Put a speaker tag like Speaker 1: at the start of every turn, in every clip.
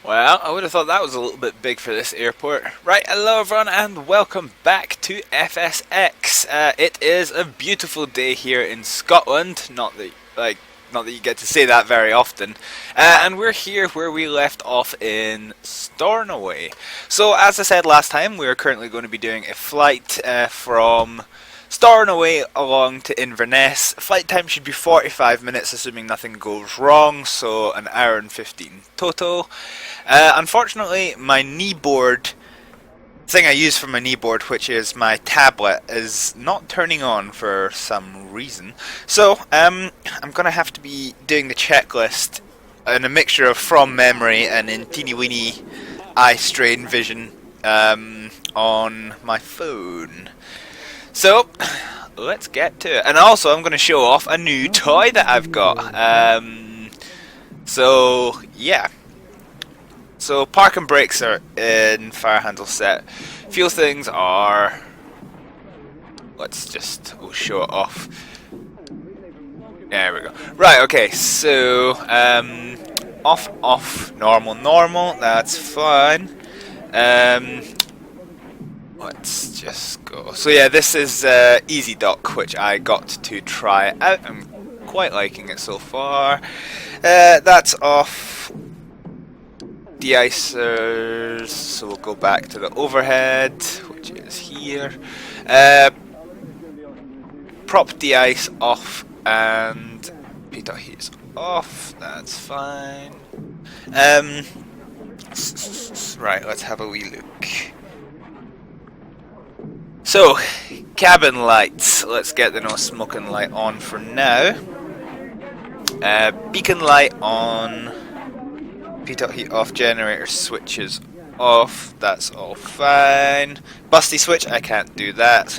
Speaker 1: Well, I would have thought that was a little bit big for this airport. Right, hello everyone and welcome back to FSX. It is a beautiful day here in Scotland, not that you get to say that very often. And we're here where we left off in Stornoway. So as I said last time, we're currently going to be doing a flight from Stornoway along to Inverness. Flight time should be 45 minutes assuming nothing goes wrong, so an hour and 15 total. Unfortunately, my kneeboard thing I use for my kneeboard, which is my tablet, is not turning on for some reason. So I'm going to have to be doing the checklist in a mixture of from memory and in teeny weeny eye strain vision on my phone. So, let's get to it. And also, I'm going to show off a new toy that I've got. So, yeah. So, park and brakes are in fire handle set. Fuel things are... we'll show it off. There we go. Right, okay, so, off, normal, that's fine. Let's just go. So yeah, this is EZDock, which I got to try out. I'm quite liking it so far. That's off. De-icers, so we'll go back to the overhead, which is here. Prop de-ice off and pitot heat is off. That's fine. Right, let's have a wee look. So, cabin lights. Let's get the no smoking light on for now. Beacon light on. Pitot heat off. Generator switches off. That's all fine. Busty switch, I can't do that.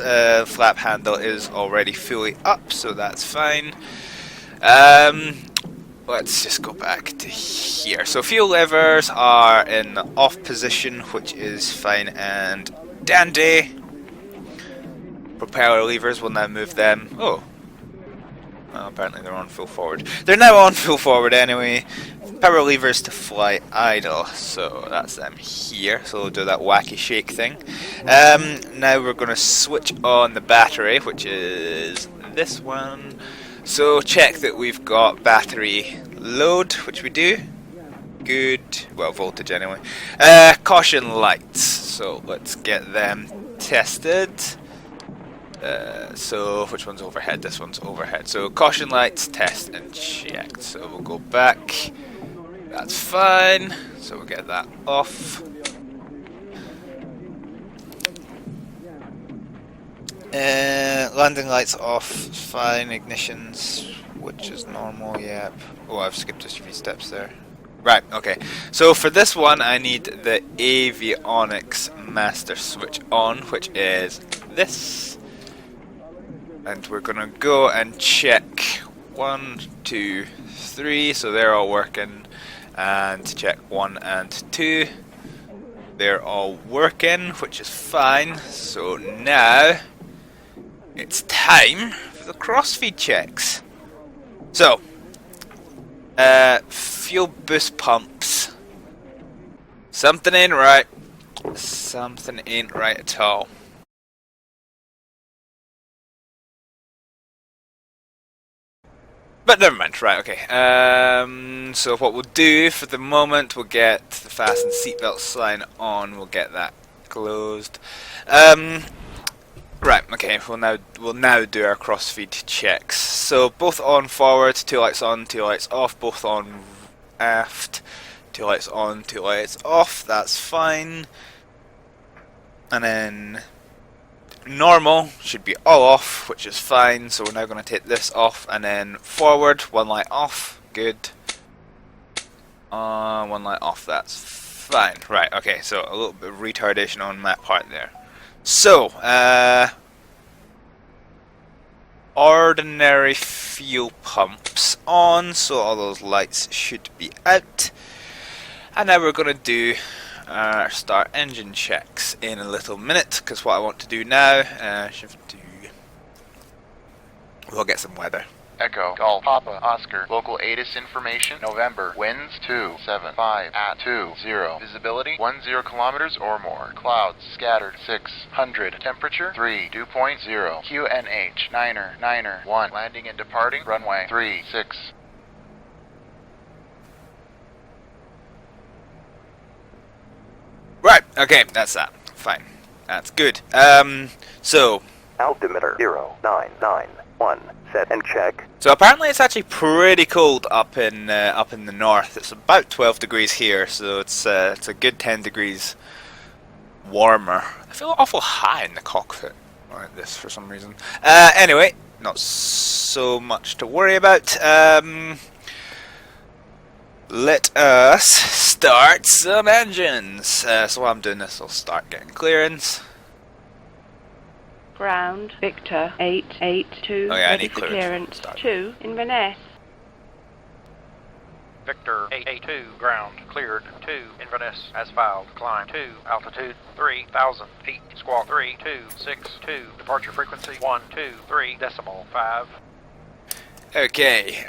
Speaker 1: Flap handle is already fully up, so that's fine. Let's just go back to here. So fuel levers are in the off position, which is fine and dandy. Propeller levers will now move them. Oh. Well, apparently they're on full forward. They're now on full forward anyway. Power levers to fly idle. So that's them here. So we'll do that wacky shake thing. Now we're going to switch on the battery, which is this one. So check that we've got battery load, which we do. Good. Well, voltage anyway. Caution lights. So let's get them tested. So which one's overhead? This one's overhead. So caution lights, test and checked. So we'll go back. That's fine. So we'll get that off. Landing lights off. Fine. Ignitions, which is normal. Yep. Oh, I've skipped a few steps there. Right, okay. So for this one, I need the avionics master switch on, which is this. And we're gonna go and check 1, 2, 3, so they're all working, and check 1 and 2. They're all working, which is fine. So now it's time for the crossfeed checks. So, fuel boost pumps. Something ain't right. Something ain't right at all. But never mind, right, okay. So what we'll do for the moment, we'll get the fasten seatbelt sign on, we'll get that closed. Right, okay, we'll now do our crossfeed checks. So both on forward, 2 lights on, 2 lights off, both on aft, 2 lights on, 2 lights off, that's fine. And then normal should be all off, which is fine, so we're now going to take this off, and then forward, 1 light off, good. 1 light off, that's fine. Right, okay, so a little bit of retardation on that part there. So, ordinary fuel pumps on, so all those lights should be out. And now we're going to do start engine checks in a little minute, because what I want to do now, we'll get some weather.
Speaker 2: Echo, Golf, Papa, Oscar. Local ATIS information, November. Winds 275 at 20. Visibility 10 kilometers or more. Clouds scattered 600. Temperature 3, dew point 0. QNH, Niner 1. Landing and departing, runway 36.
Speaker 1: Right, okay, that's that. Fine. That's good. So
Speaker 3: altimeter 0991, set and check.
Speaker 1: So apparently it's actually pretty cold up in the north. It's about 12 degrees here, so it's a good 10 degrees warmer. I feel awful high in the cockpit like this for some reason. Anyway, not so much to worry about. Let us start some engines. So while I'm doing this, I'll start getting clearance.
Speaker 4: Ground, Victor 882,
Speaker 1: Oh yeah, I
Speaker 4: ready
Speaker 1: need
Speaker 4: for
Speaker 1: clearance.
Speaker 4: clearance to Inverness.
Speaker 5: Victor 882, ground, cleared to Inverness, as filed, climb to altitude 3,000 feet, squawk 3262, departure frequency 123.5.
Speaker 1: Okay,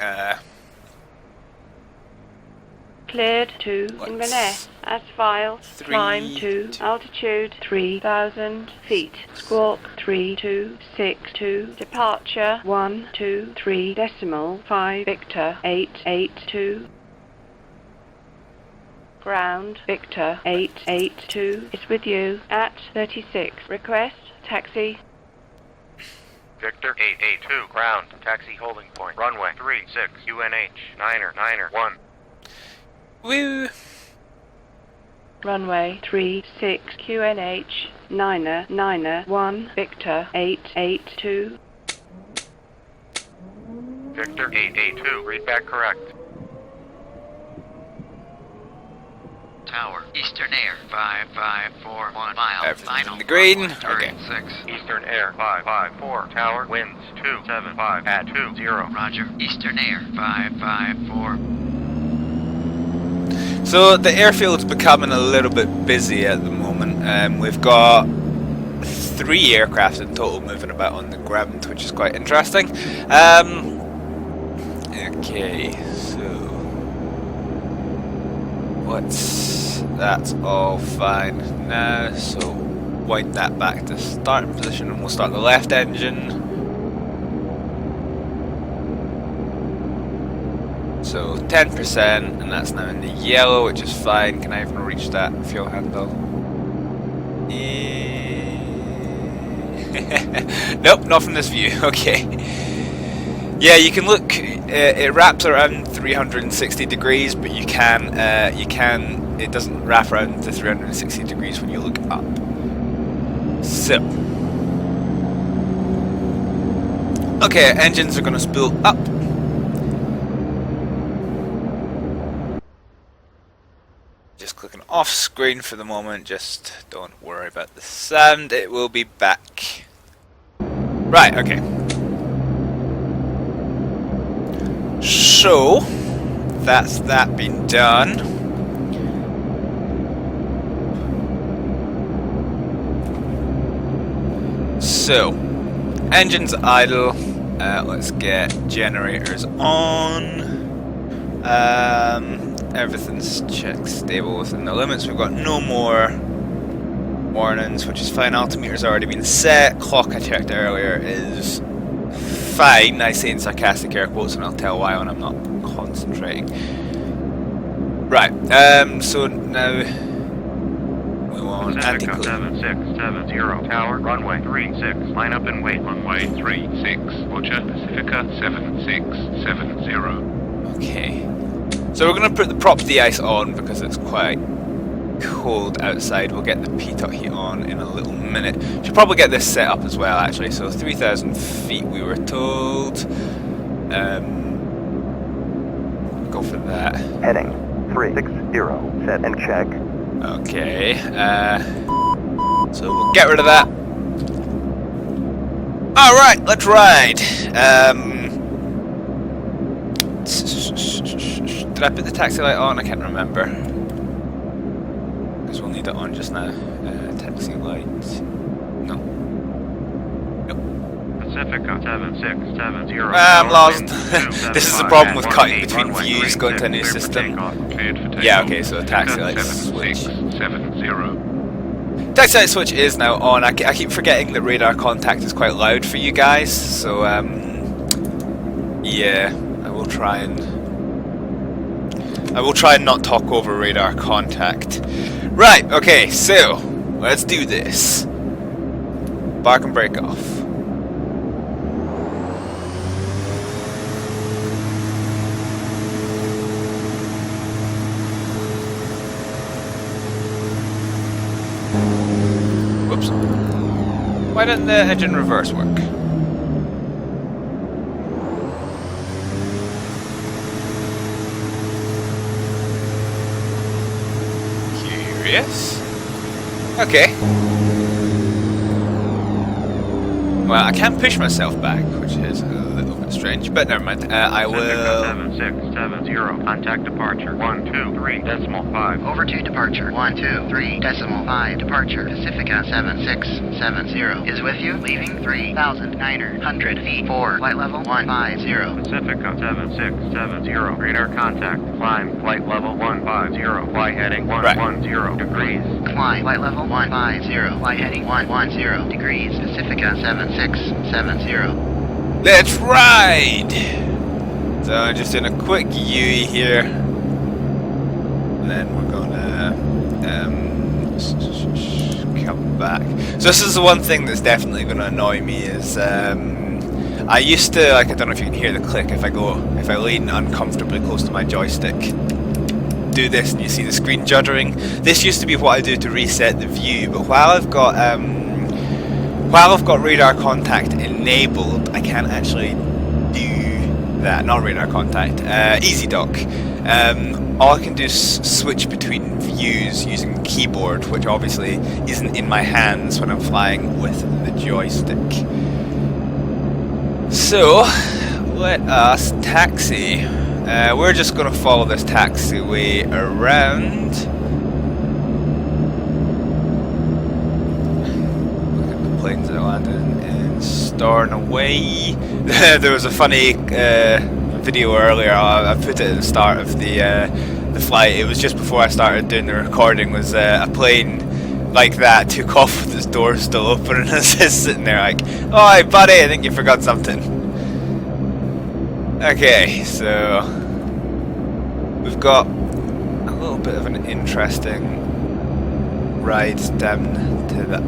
Speaker 4: Cleared to
Speaker 1: Let's-
Speaker 4: Inverness, as filed, climb to altitude 3,000 feet, squawk 3262, departure 123.5, Victor 882. Ground, Victor 882 is with you at 36. Request taxi.
Speaker 6: Victor 882, ground, taxi holding point, runway 36, UNH, Niner 1.
Speaker 1: woo.
Speaker 4: Runway 36 QNH Niner 1 Victor 882.
Speaker 6: Victor 882, read back correct.
Speaker 7: Tower, Eastern Air, 5541 miles.
Speaker 1: Everything's
Speaker 7: Final
Speaker 1: in the green.
Speaker 7: runway
Speaker 1: Okay.
Speaker 7: 36.
Speaker 6: Eastern Air 554, tower, winds 275 at 20.
Speaker 7: Roger, Eastern Air, 554.
Speaker 1: So the airfield's becoming a little bit busy at the moment. We've got 3 aircraft in total moving about on the ground, which is quite interesting. Okay, so that's all fine now. So wind that back to starting position, and we'll start the left engine. So 10%, and that's now in the yellow, which is fine. Can I even reach that fuel handle? Nope, not from this view. Okay. Yeah, you can look. It wraps around 360 degrees, but you can. It doesn't wrap around to 360 degrees when you look up. So. Okay, engines are going to spool up. Just clicking off screen for the moment, just don't worry about the sound, it will be back. Right, okay. So, that's that been done. So, engines idle, let's get generators on. Everything's checked stable within the limits. We've got no more warnings, which is fine. Altimeter's already been set. Clock I checked earlier is fine. I say in sarcastic air quotes, and I'll tell why when I'm not concentrating. Right, so now we want
Speaker 6: Pacifica
Speaker 1: anti-cloak.
Speaker 6: 7670, tower, runway 36, line up and wait.
Speaker 8: Runway 36, Roger, Pacifica 7670.
Speaker 1: Okay. So we're going to put the prop de-ice on because it's quite cold outside. We'll get the pitot heat on in a little minute. Should probably get this set up as well, actually. So 3,000 feet we were told. Go for that.
Speaker 3: Heading 360, set and check.
Speaker 1: Okay. So we'll get rid of that. Alright, let's ride. Did I put the taxi light on? I can't remember. Because we'll need it on just now. Taxi light. No. Nope.
Speaker 6: Pacifica 7670.
Speaker 1: I'm lost.
Speaker 6: North
Speaker 1: This is the
Speaker 6: wind
Speaker 1: problem with
Speaker 6: 275
Speaker 1: cutting
Speaker 6: at
Speaker 1: between
Speaker 6: 18
Speaker 1: views going to a new
Speaker 6: cleared for
Speaker 1: system.
Speaker 6: takeoff.
Speaker 8: Cleared for takeoff.
Speaker 1: Yeah, okay, so taxi light switch.
Speaker 8: 7670.
Speaker 1: Taxi light switch is now on. I keep forgetting that radar contact is quite loud for you guys, so yeah, I will try and not talk over radar contact. Right, okay, so let's do this. Bark and break off. Whoops. Why didn't the engine reverse work? Curious. Okay. Well, I can't push myself back, which is a little bit strange, but never mind. I will...
Speaker 6: 7670. Contact departure 123.5.
Speaker 7: Over to departure. 123.5. Departure. Pacifica 7670 is with you. Leaving 3,900 feet. For flight level 150.
Speaker 6: Pacifica 7670. Radar contact. Climb. Flight level 150. Fly heading 110 degrees.
Speaker 7: Climb. Flight level 150. Flight heading 110 degrees. Pacifica 7670.
Speaker 1: Let's ride! So I'm just in a quick UE here. And then we're gonna come back. So this is the one thing that's definitely gonna annoy me is I used to, like, I don't know if you can hear the click if I lean uncomfortably close to my joystick. Do this and you see the screen juddering. This used to be what I do to reset the view, but while I've got radar contact enabled, I can't actually do that. Not radar contact, EZDock. All I can do is switch between views using the keyboard, which obviously isn't in my hands when I'm flying with the joystick. So, let us taxi. We're just going to follow this taxiway around. Look at the planes that landed in Stornoway. There was a funny video earlier. I put it at the start of the flight. It was just before I started doing the recording. Was a plane like that took off with its doors still open, and I was just sitting there like, "Oh, hey, buddy, I think you forgot something." Okay, so we've got a little bit of an interesting ride down to the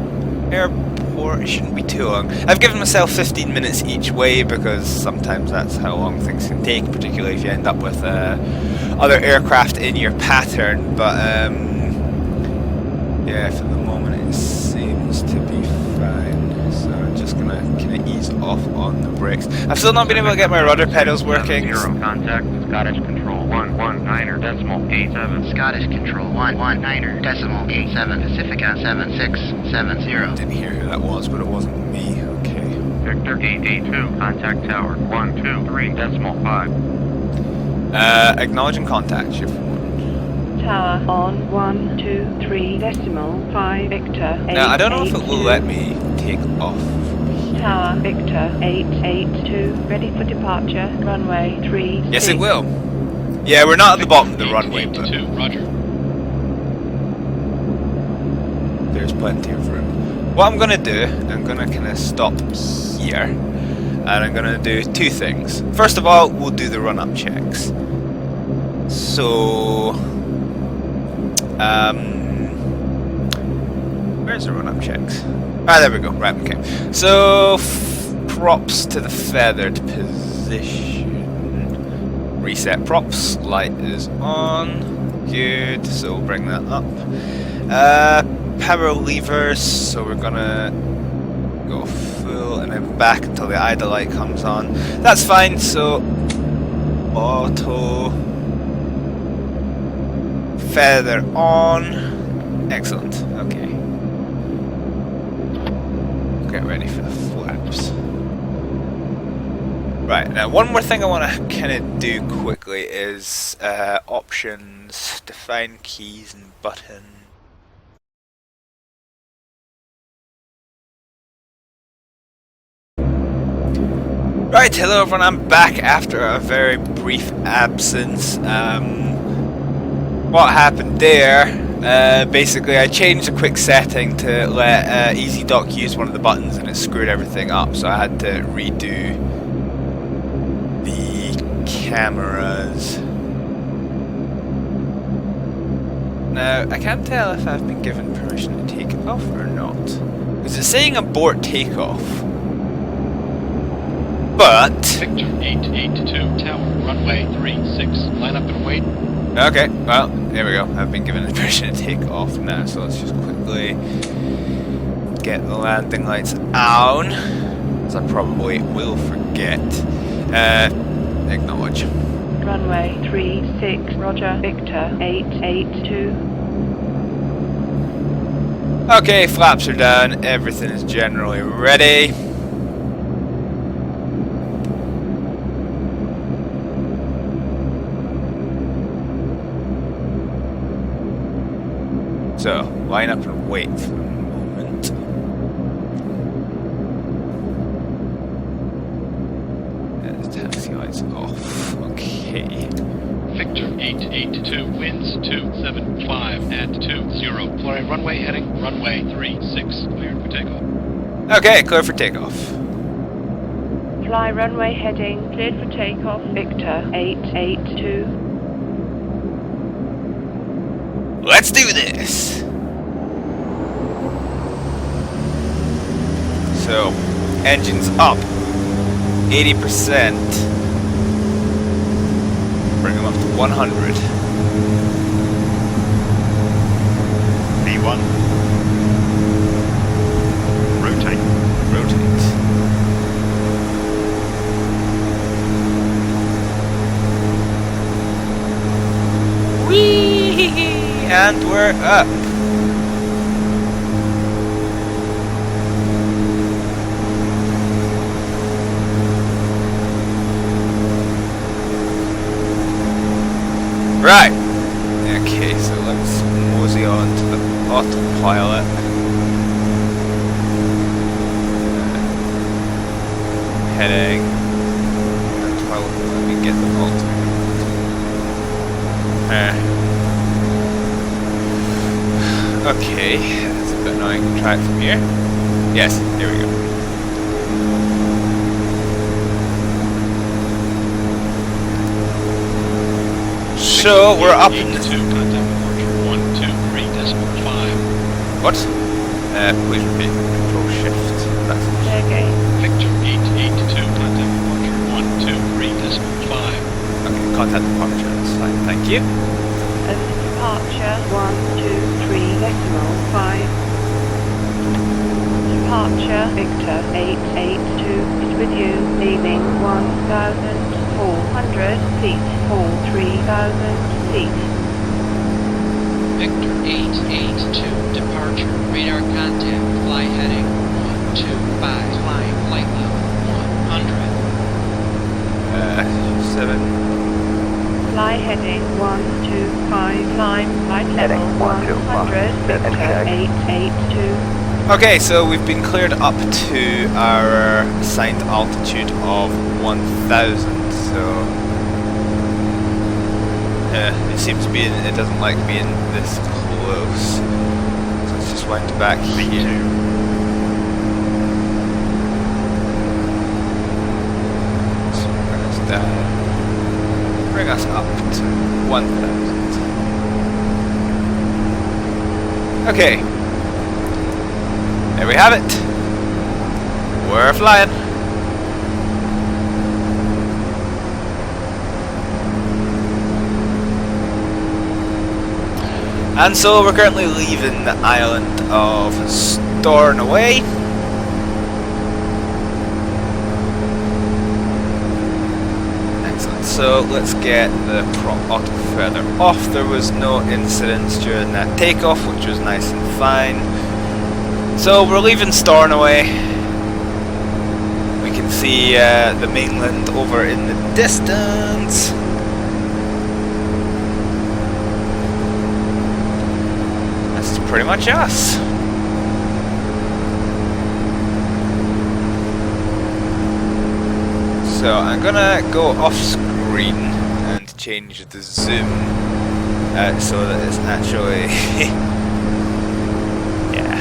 Speaker 1: airport. It shouldn't be too long. I've given myself 15 minutes each way because sometimes that's how long things can take, particularly if you end up with other aircraft in your pattern. But yeah, for the moment it seems to be fine. So I'm just gonna kind of ease off on the brakes. I've still not been able to get my rudder pedals working.
Speaker 6: Contact Scottish Control 119.87.
Speaker 7: Scottish Control 119.87. Pacifica 7670.
Speaker 1: Didn't hear who that was, but it wasn't me. Okay.
Speaker 6: Victor 882. Contact tower 123.5.
Speaker 1: Acknowledging contact, shift 1.
Speaker 4: Tower on 123.5 Victor.
Speaker 1: Now I don't know if it will let me take off.
Speaker 4: Tower Victor 882 ready for departure. Runway 3.
Speaker 1: Yes, it will. Yeah, we're not at the bottom of the runway, but
Speaker 8: Roger.
Speaker 1: there's plenty of room. What I'm gonna do, I'm gonna kind of stop here, and I'm gonna do two things. First of all, we'll do the run-up checks. So, where's the run-up checks? Ah, there we go. Right, okay. So, props to the feathered position. Reset props. Light is on. Good. So we'll bring that up. Power levers. So we're gonna go full and then back until the idle light comes on. That's fine. So auto. Feather on. Excellent. Okay. Get ready for the flaps. Right, now one more thing I want to kind of do quickly is options, define keys and button. Right, hello everyone, I'm back after a very brief absence. What happened there, basically I changed a quick setting to let EZDock use one of the buttons and it screwed everything up, so I had to redo the cameras. Now, I can't tell if I've been given permission to take off or not, because it's saying abort takeoff. But
Speaker 9: Victor 882 Tower, runway 36. Line up and wait.
Speaker 1: Okay, well, there we go. I've been given the permission to take off now, so let's just quickly get the landing lights on, as I probably will forget. Acknowledge.
Speaker 4: Runway 36, Roger, Victor 882.
Speaker 1: Okay, flaps are down. Everything is generally ready. So, line up and wait for a moment. And the taxi lights off. Okay.
Speaker 9: Victor 882, winds 275 at 20. Flying runway heading, runway 36. Cleared for takeoff.
Speaker 1: Okay, clear for takeoff.
Speaker 4: Fly runway heading, cleared for takeoff, Victor 882.
Speaker 1: Let's do this! So, engines up 80%. Bring them up to 100.
Speaker 10: V1. Rotate.
Speaker 1: Rotate. Whee! And we're up. Right. Okay, so let's mosey on to the autopilot. Heading. Well, let me get the altimeter. Okay, that's a bit annoying. Try it from here. Yes, here we go. So we're up in the
Speaker 9: 2, contact departure 123.5.
Speaker 1: What? Please repeat. Control shift. That's
Speaker 4: Okay.
Speaker 9: Victor 882, contact departure 123.5.
Speaker 1: okay. Contact departure. That's fine. Thank you.
Speaker 4: Departure 123.5. Departure Victor 882 is with you, leaving 1,400 feet for 3,000 feet.
Speaker 11: Victor 882, departure, radar contact, fly heading 125, flying flight level 100.
Speaker 1: 7.
Speaker 4: Fly heading 125, climb flight
Speaker 3: Heading
Speaker 4: level
Speaker 3: 125,
Speaker 4: 100,
Speaker 3: set and
Speaker 4: Victor
Speaker 3: check.
Speaker 4: 882.
Speaker 1: Okay, so we've been cleared up to our assigned altitude of 1,000. So it seems to be. It doesn't like being this close. So let's just wind back here. So bring us down. Bring us up to 1,000. Okay. There we have it. We're flying. And so we're currently leaving the island of Stornoway. Excellent. So let's get the prop auto further off. There was no incidents during that takeoff, which was nice and fine. So we're leaving Stornoway. We can see the mainland over in the distance. That's pretty much us. So I'm gonna go off screen and change the zoom so that it's actually yeah.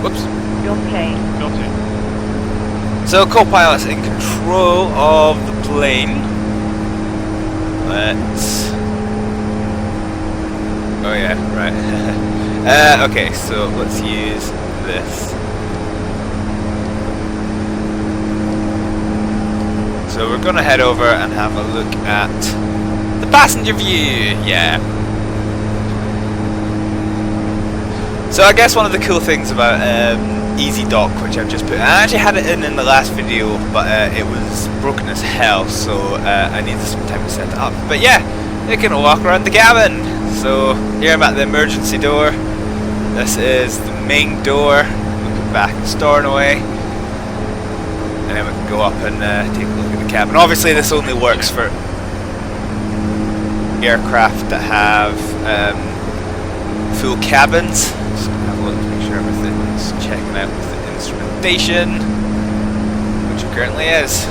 Speaker 1: Whoops.
Speaker 4: Your plane.
Speaker 1: So co-pilot's in control of the plane. Let's... Oh yeah, right. Okay, so let's use this. So we're gonna head over and have a look at the passenger view. Yeah. So I guess one of the cool things about EZDock, which I've just put, I actually had it in the last video, but it was broken as hell, so I needed some time to set it up. But yeah, you can walk around the cabin. So here I'm at the emergency door. This is the main door. Looking back at Stornoway, and then we can go up and take a look at the cabin. Obviously, this only works for aircraft that have full cabins. Just gonna have a look to make sure everything's checking out with the instrumentation, which it currently is.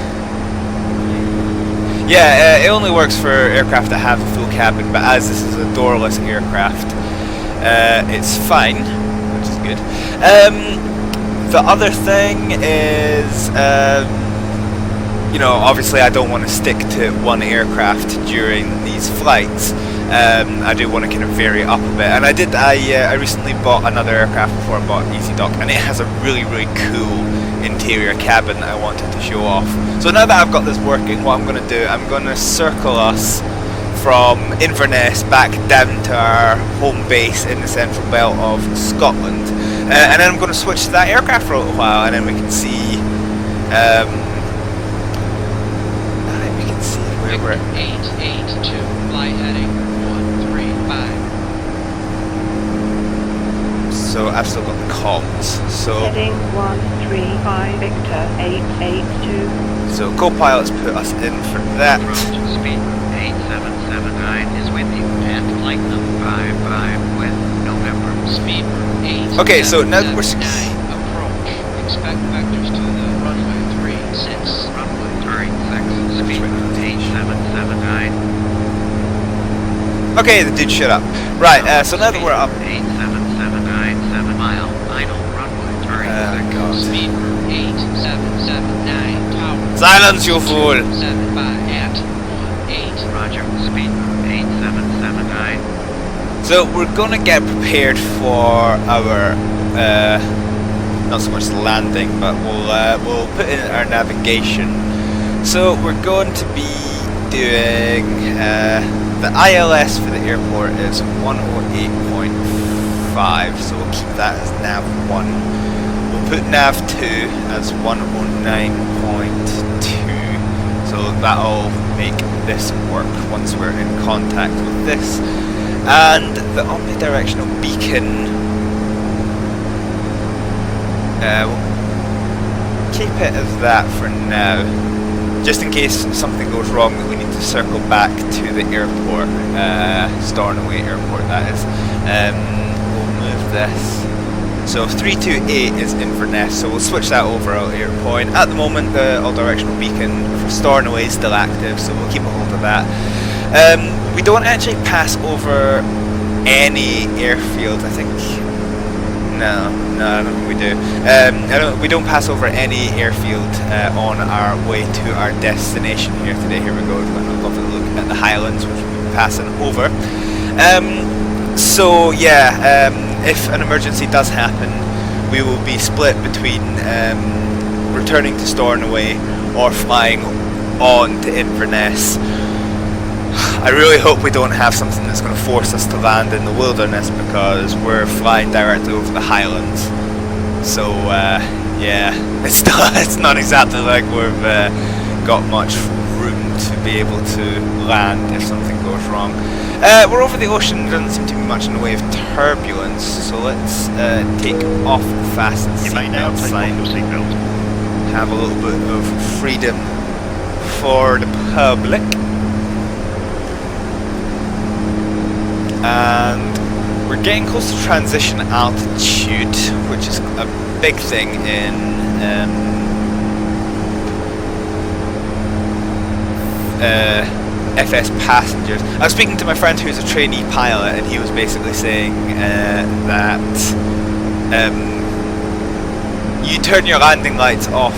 Speaker 1: Yeah, it only works for aircraft that have a full cabin, but as this is a doorless aircraft, it's fine, which is good. The other thing is, you know, obviously I don't want to stick to one aircraft during these flights. I do want to kind of vary it up a bit, and I recently bought another aircraft before I bought EZDock, and it has a really cool interior cabin that I wanted to show off. So now that I've got this working, what I'm going to do, I'm going to circle us from Inverness back down to our home base in the central belt of Scotland, and then I'm going to switch to that aircraft for a little while, and then we can see where we're at.
Speaker 11: 882, fly heading 135.
Speaker 1: So I've still got the comms. So
Speaker 4: Heading 135 Victor 882.
Speaker 1: So co-pilot's put us in for that.
Speaker 7: Speed 8779 is with you, and flight number 55 with November.
Speaker 11: Speed 8.
Speaker 1: Okay, so now we're
Speaker 11: approach. Expect vectors to the runway 36.
Speaker 7: Runway 36. Speed 8779.
Speaker 1: Okay, the dude shut up. Right, so now that we're up.
Speaker 7: 8779, 7 mile, idle runway 36.
Speaker 1: God.
Speaker 11: Speed 8779, tower.
Speaker 1: Silence, you fool!
Speaker 11: 75 at 18.
Speaker 7: Roger, speed 8779.
Speaker 1: So we're gonna get prepared for our, not so much landing, but we'll put in our navigation. So we're going to be doing, the ILS for the airport is 108.5, so we'll keep that as nav 1. We'll put nav 2 as 109.2, so that'll make this work once we're in contact with this. And the omnidirectional beacon, we'll keep it as that for now, just in case something goes wrong that we need to circle back to the airport, Stornoway airport that is. We'll move this. So 328 is Inverness, so we'll switch that over at a later point. At the moment the all-directional beacon for Stornoway is still active, so we'll keep a hold of that. We don't actually pass over any airfield, I think. No, I don't think we do. We don't pass over any airfield on our way to our destination here today. Here we go. We're going to have a lovely look at the Highlands, which we'll be passing over. So yeah, if an emergency does happen, we will be split between returning to Stornoway or flying on to Inverness. I really hope we don't have something that's going to force us to land in the wilderness, because we're flying directly over the Highlands. So yeah, it's not exactly like we've got much room to be able to land if something goes wrong. We're over the ocean, there doesn't seem to be much in the way of turbulence, so let's take off the fasten seatbelt sign. Have a little bit of freedom for the public. and we're getting close to transition altitude, which is a big thing in FSPassengers. I was speaking to my friend who's a trainee pilot, and he was basically saying that you turn your landing lights off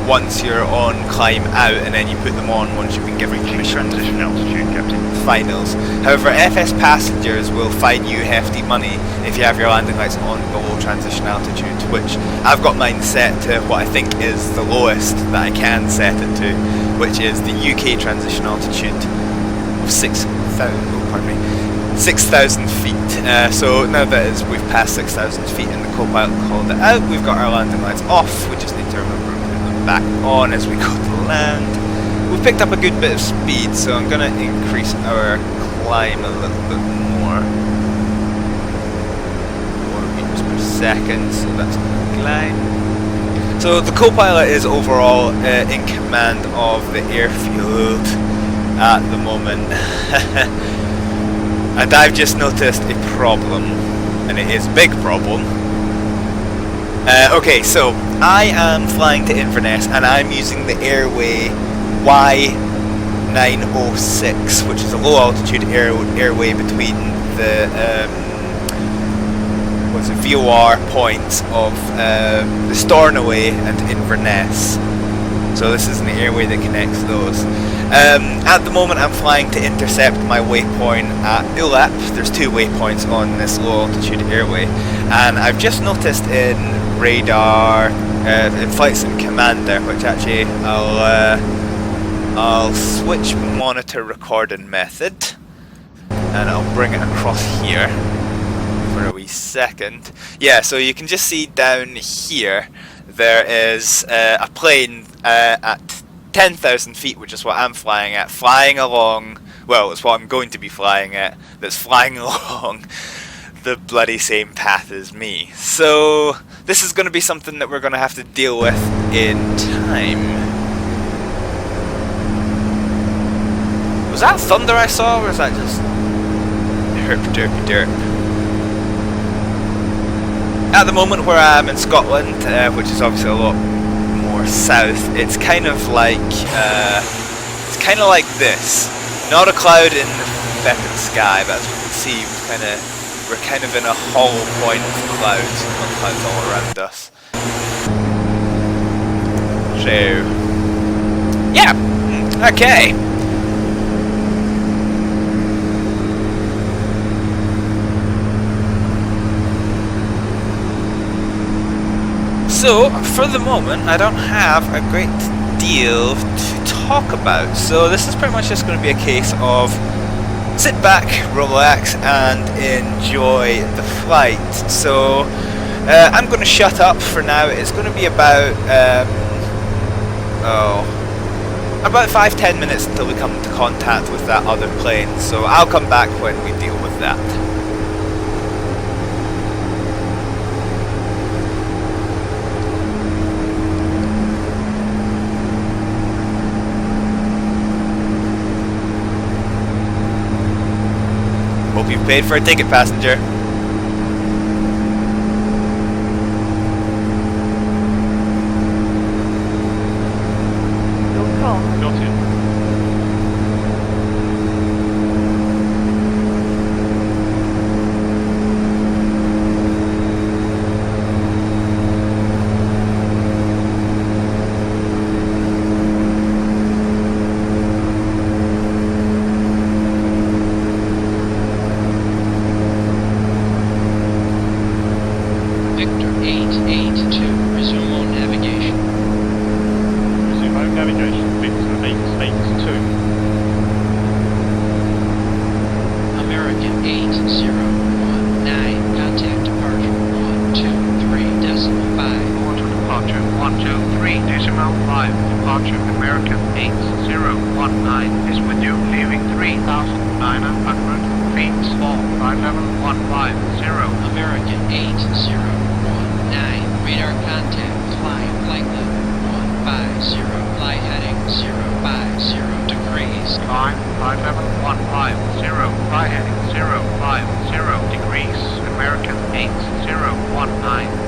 Speaker 1: once you're on climb out, and then you put them on once you've been given permission.
Speaker 8: Transition altitude, Captain.
Speaker 1: Finals. However, FSPassengers will fine you hefty money if you have your landing lights on below transition altitude, which I've got mine set to what I think is the lowest that I can set it to, which is the UK transition altitude of 6,000 feet. So now that we've passed 6,000 feet and the co-pilot called it out, we've got our landing lights off. We just need to remember to put them back on as we go to land. We've picked up a good bit of speed, so I'm going to increase our climb a little bit more. 1 meters per second, so that's going to climb. So the co-pilot is overall in command of the airfield at the moment. And I've just noticed a problem, and it is a big problem. Okay, so I am flying to Inverness, and I'm using the airway Y906, which is a low altitude airway between the VOR points of the Stornoway and Inverness. So this is the airway that connects those. At the moment I'm flying to intercept my waypoint at Ulap. There's 2 waypoints on this low altitude airway, and I've just noticed in radar, in FSCommander, which actually I'll switch monitor recording method, and I'll bring it across here for a wee second. Yeah, so you can just see down here there is a plane at 10,000 feet, which is what I'm flying at, flying along, well, it's what I'm going to be flying at, that's flying along the bloody same path as me. So this is going to be something that we're going to have to deal with in time. Was that thunder I saw, or was that just herp derpy derp? At the moment where I am in Scotland, which is obviously a lot more south, it's kind of like this. Not a cloud in the fetid sky, but as we can see, we're kind of in a hollow point of clouds, not clouds all around us. So yeah, okay. So, for the moment, I don't have a great deal to talk about, so this is pretty much just going to be a case of sit back, relax, and enjoy the flight. So, I'm going to shut up for now. It's going to be about 5-10 minutes until we come into contact with that other plane, so I'll come back when we deal with that. Hope you paid for a ticket, passenger.
Speaker 4: Your call.
Speaker 9: Got it.
Speaker 11: Victor 882, resume on navigation.
Speaker 9: Resume home navigation, Victor 882.
Speaker 11: American 8019, contact departure 123.5.
Speaker 5: Auto departure 123.5. Departure American 8019 is with you, leaving 3,900 feet. Small 57150.
Speaker 11: American 8019, radar contact, climb flight level 150, fly heading 050 degrees.
Speaker 5: Climb 57150, fly heading 050
Speaker 6: 50 degrees, American 8019.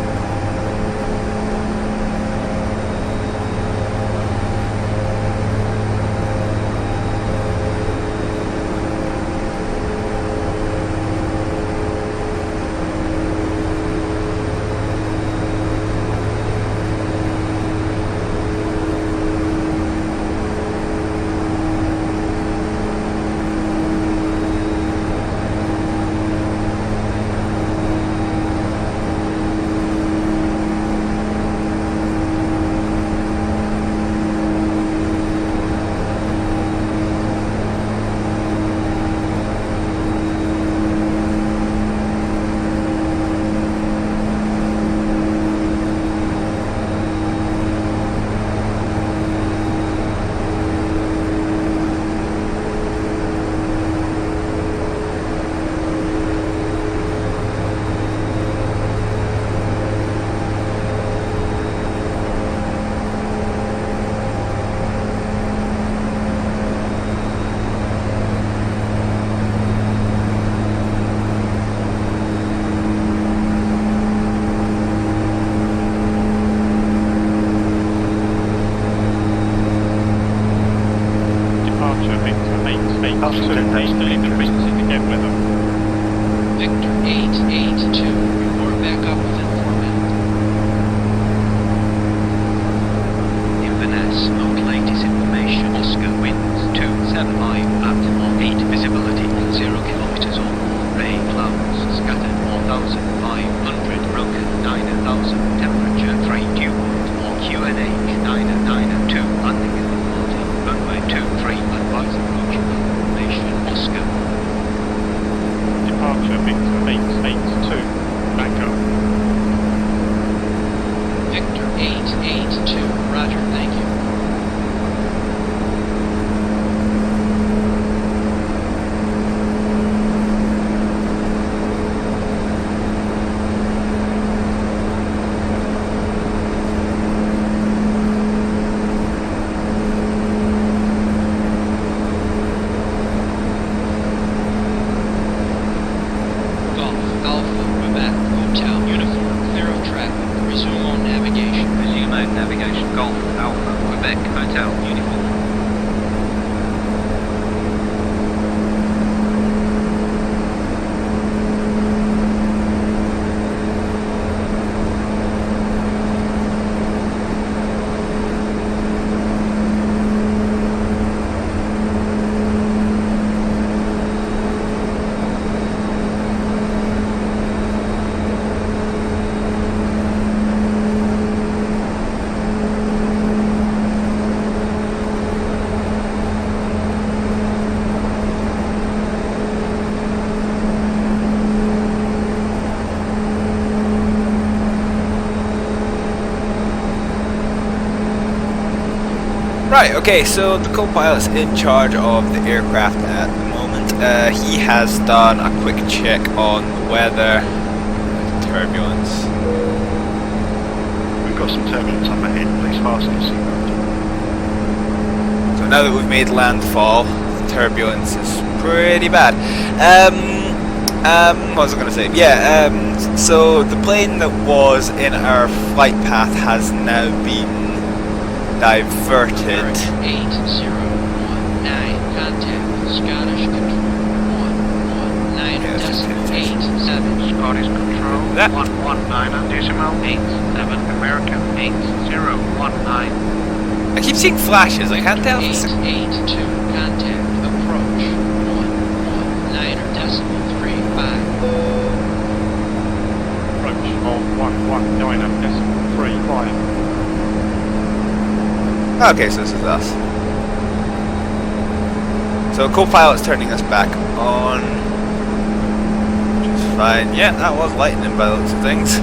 Speaker 11: Victor 882, report back up within 4 minutes. Inverness, local latest information, Oscar winds 275, optimal 8 visibility, 0 kilometers or more, ray clouds, scattered 4,500, broken 9,000, temperature 3 due or QNH 992, landing in the water, runway 23, advise approach information, Oscar.
Speaker 10: Departure Victor 882, back up.
Speaker 11: Victor 882, roger, thank you.
Speaker 1: Right, okay, so the co-pilot's in charge of the aircraft at the moment. He has done a quick check on the weather, turbulence.
Speaker 10: We've got some turbulence up ahead, please fasten your seatbelt.
Speaker 1: So now that we've made landfall, the turbulence is pretty bad. What was I going to say? Yeah, so the plane that was in our flight path has now been diverted.
Speaker 11: 8019, contact Scottish Control 119.87.
Speaker 5: Scottish Control 119.87, American 8019.
Speaker 1: I keep seeing flashes, I can't tell if it's...
Speaker 11: 882, contact approach 119.35.
Speaker 10: Approach of 119.35.
Speaker 1: Okay, so this is us. So co-pilot's turning us back on, which is fine. Yeah, that was lightning by the looks of things.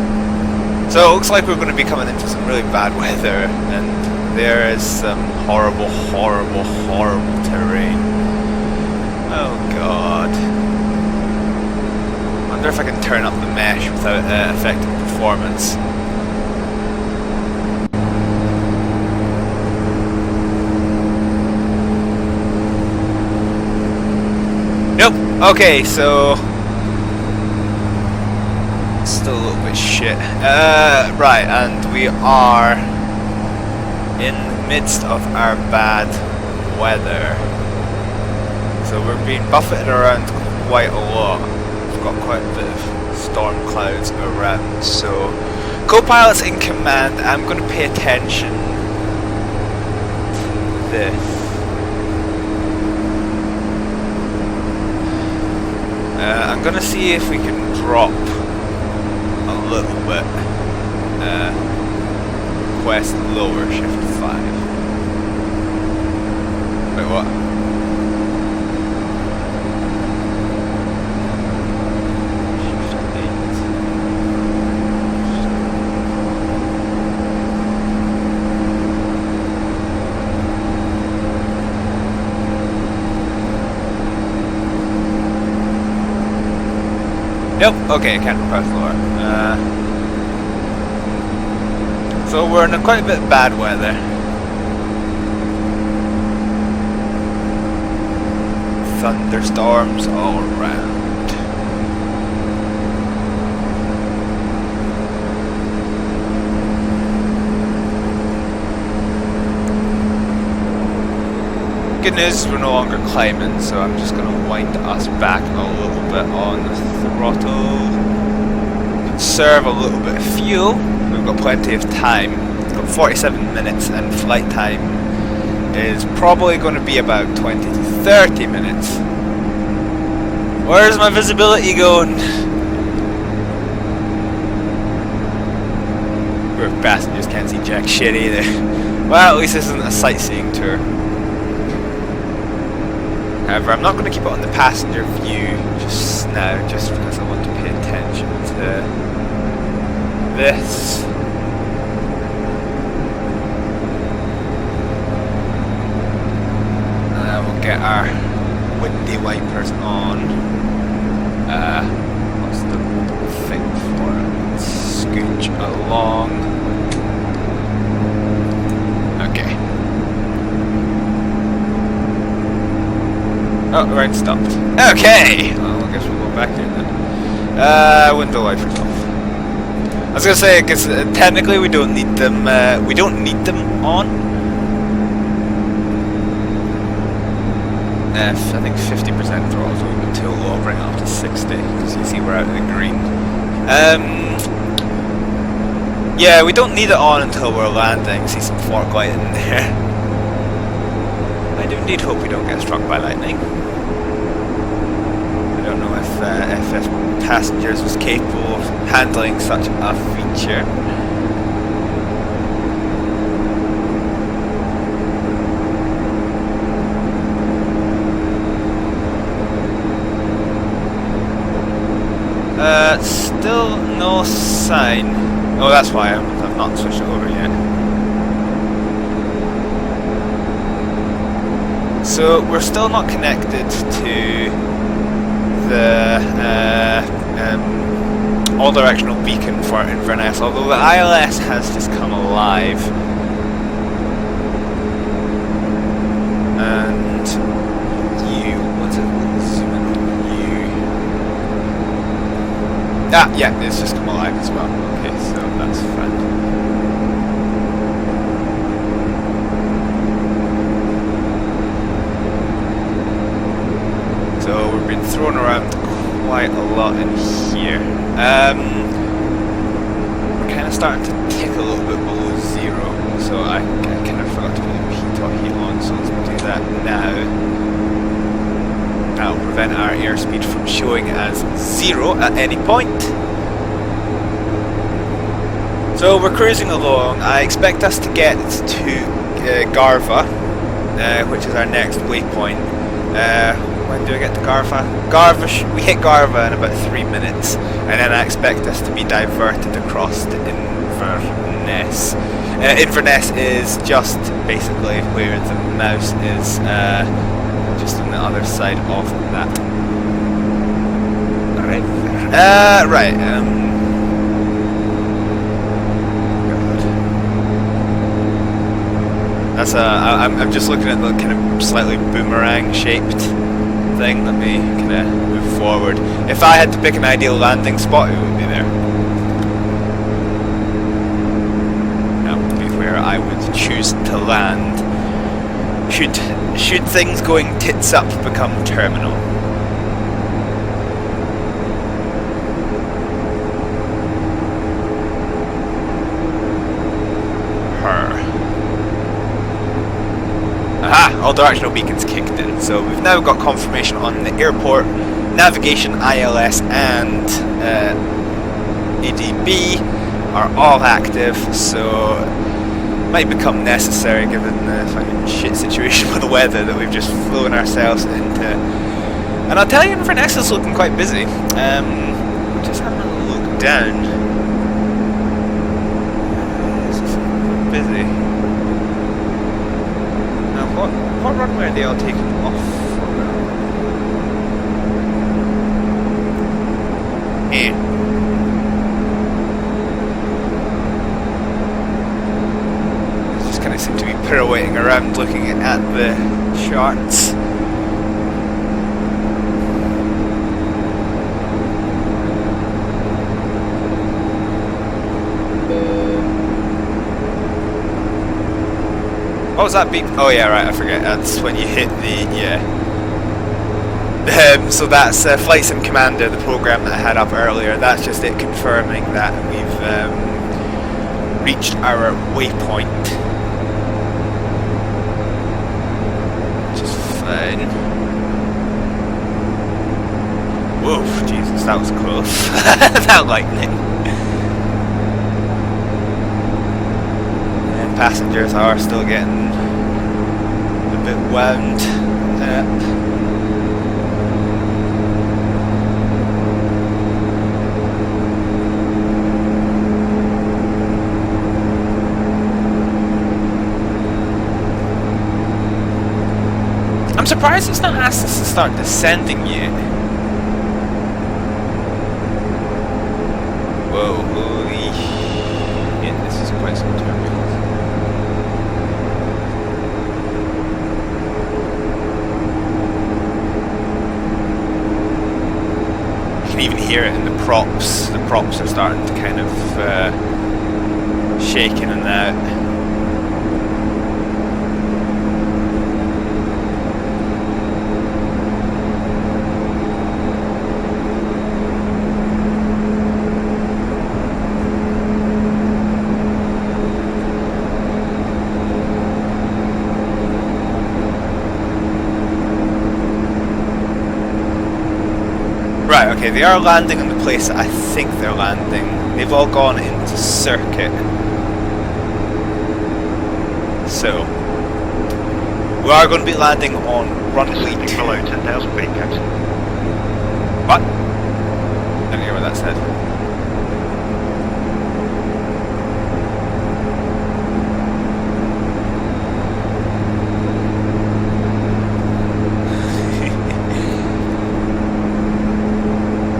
Speaker 1: So it looks like we're going to be coming into some really bad weather, and there is some horrible, horrible, horrible terrain. Oh god. I wonder if I can turn up the mesh without affecting performance. Nope. Okay, so still a little bit shit. Right, and we are in the midst of our bad weather. So we're being buffeted around quite a lot. We've got quite a bit of storm clouds around. So, co-pilot's in command. I'm going to pay attention to this. I'm going to see if we can drop a little bit. Request lower, shift 5. Wait, what? Shift 8. Nope, okay, I can't request lower. So we're in a quite a bit of bad weather. Thunderstorms all around. Good news is we're no longer climbing, so I'm just going to wind us back a little bit on the throttle. Conserve a little bit of fuel. We've got plenty of time. We've got 47 minutes and flight time is probably going to be about 20 to 30 minutes. Where's my visibility going? We're passengers, can't see jack shit either. Well, at least this isn't a sightseeing tour. However, I'm not going to keep it on the passenger view just now, just because I want to pay attention to this. We'll get our windy wipers on. What's the thing for it? Scooch along. Okay. Oh, right, stopped. Okay! Well, I guess we'll go back there then. Window wipers off. I was gonna say, because technically we don't need them. We don't need them on. I think 50% throttle is a little bit too low. Bring it up to 60 because you see we're out of the green. Yeah, we don't need it on until we're landing. See some fork light in there. I do indeed hope we don't get struck by lightning. I don't know if FSPassengers was capable of handling such a feature. Still no sign. Oh, that's why I've not switched it over yet. So we're still not connected to the all-directional beacon for Inverness, although the ILS has just come alive. And what's it? Zoom in on you. Ah, yeah, it's just come alive as well. Okay, so that's fine. So we've been thrown around quite a lot in here. We're kind of starting to tick a little bit below 0, so I kind of forgot to put the pitot heat on, so let's do that now. That'll prevent our airspeed from showing as 0 at any point. So we're cruising along. I expect us to get to Garva, which is our next waypoint. When do I get to Garva? We hit Garva in about 3 minutes, and then I expect us to be diverted across to Inverness. Inverness is just basically where the mouse is, just on the other side of that. Alright. Right. That's I'm just looking at the kind of slightly boomerang shaped thing. Let me kind of move forward. If I had to pick an ideal landing spot, it would be there. to choose to land. Should things going tits up become terminal. Aha! All directional beacons kicked in, so we've now got confirmation on the airport, navigation, ILS and ADB are all active, so it might become necessary given the fucking shit situation with the weather that we've just flown ourselves into. And I'll tell you, Inverness is looking quite busy. Just having a look down. It's just busy. Now what runway are they all taking off for now? Just kind of seem to be pirouetting around looking at the charts. What was that beep? Oh yeah, right, I forget. That's when you hit the, yeah. So that's FSCommander, the program that I had up earlier. That's just it confirming that we've reached our waypoint. Which is fine. Whoa, Jesus, that was close. That lightning. Passengers are still getting a bit wound up. I'm surprised it's not asked us to start descending yet. Whoa, holy shit, this is quite some turbulence. You can even hear it in the props. The props are starting to kind of shake in and out. Right, okay, they are landing in the place that I think they're landing. They've all gone into circuit. So, we are going to be landing on runway 2.
Speaker 10: Below 10,000 feet, Captain.
Speaker 1: What? I didn't hear what that said.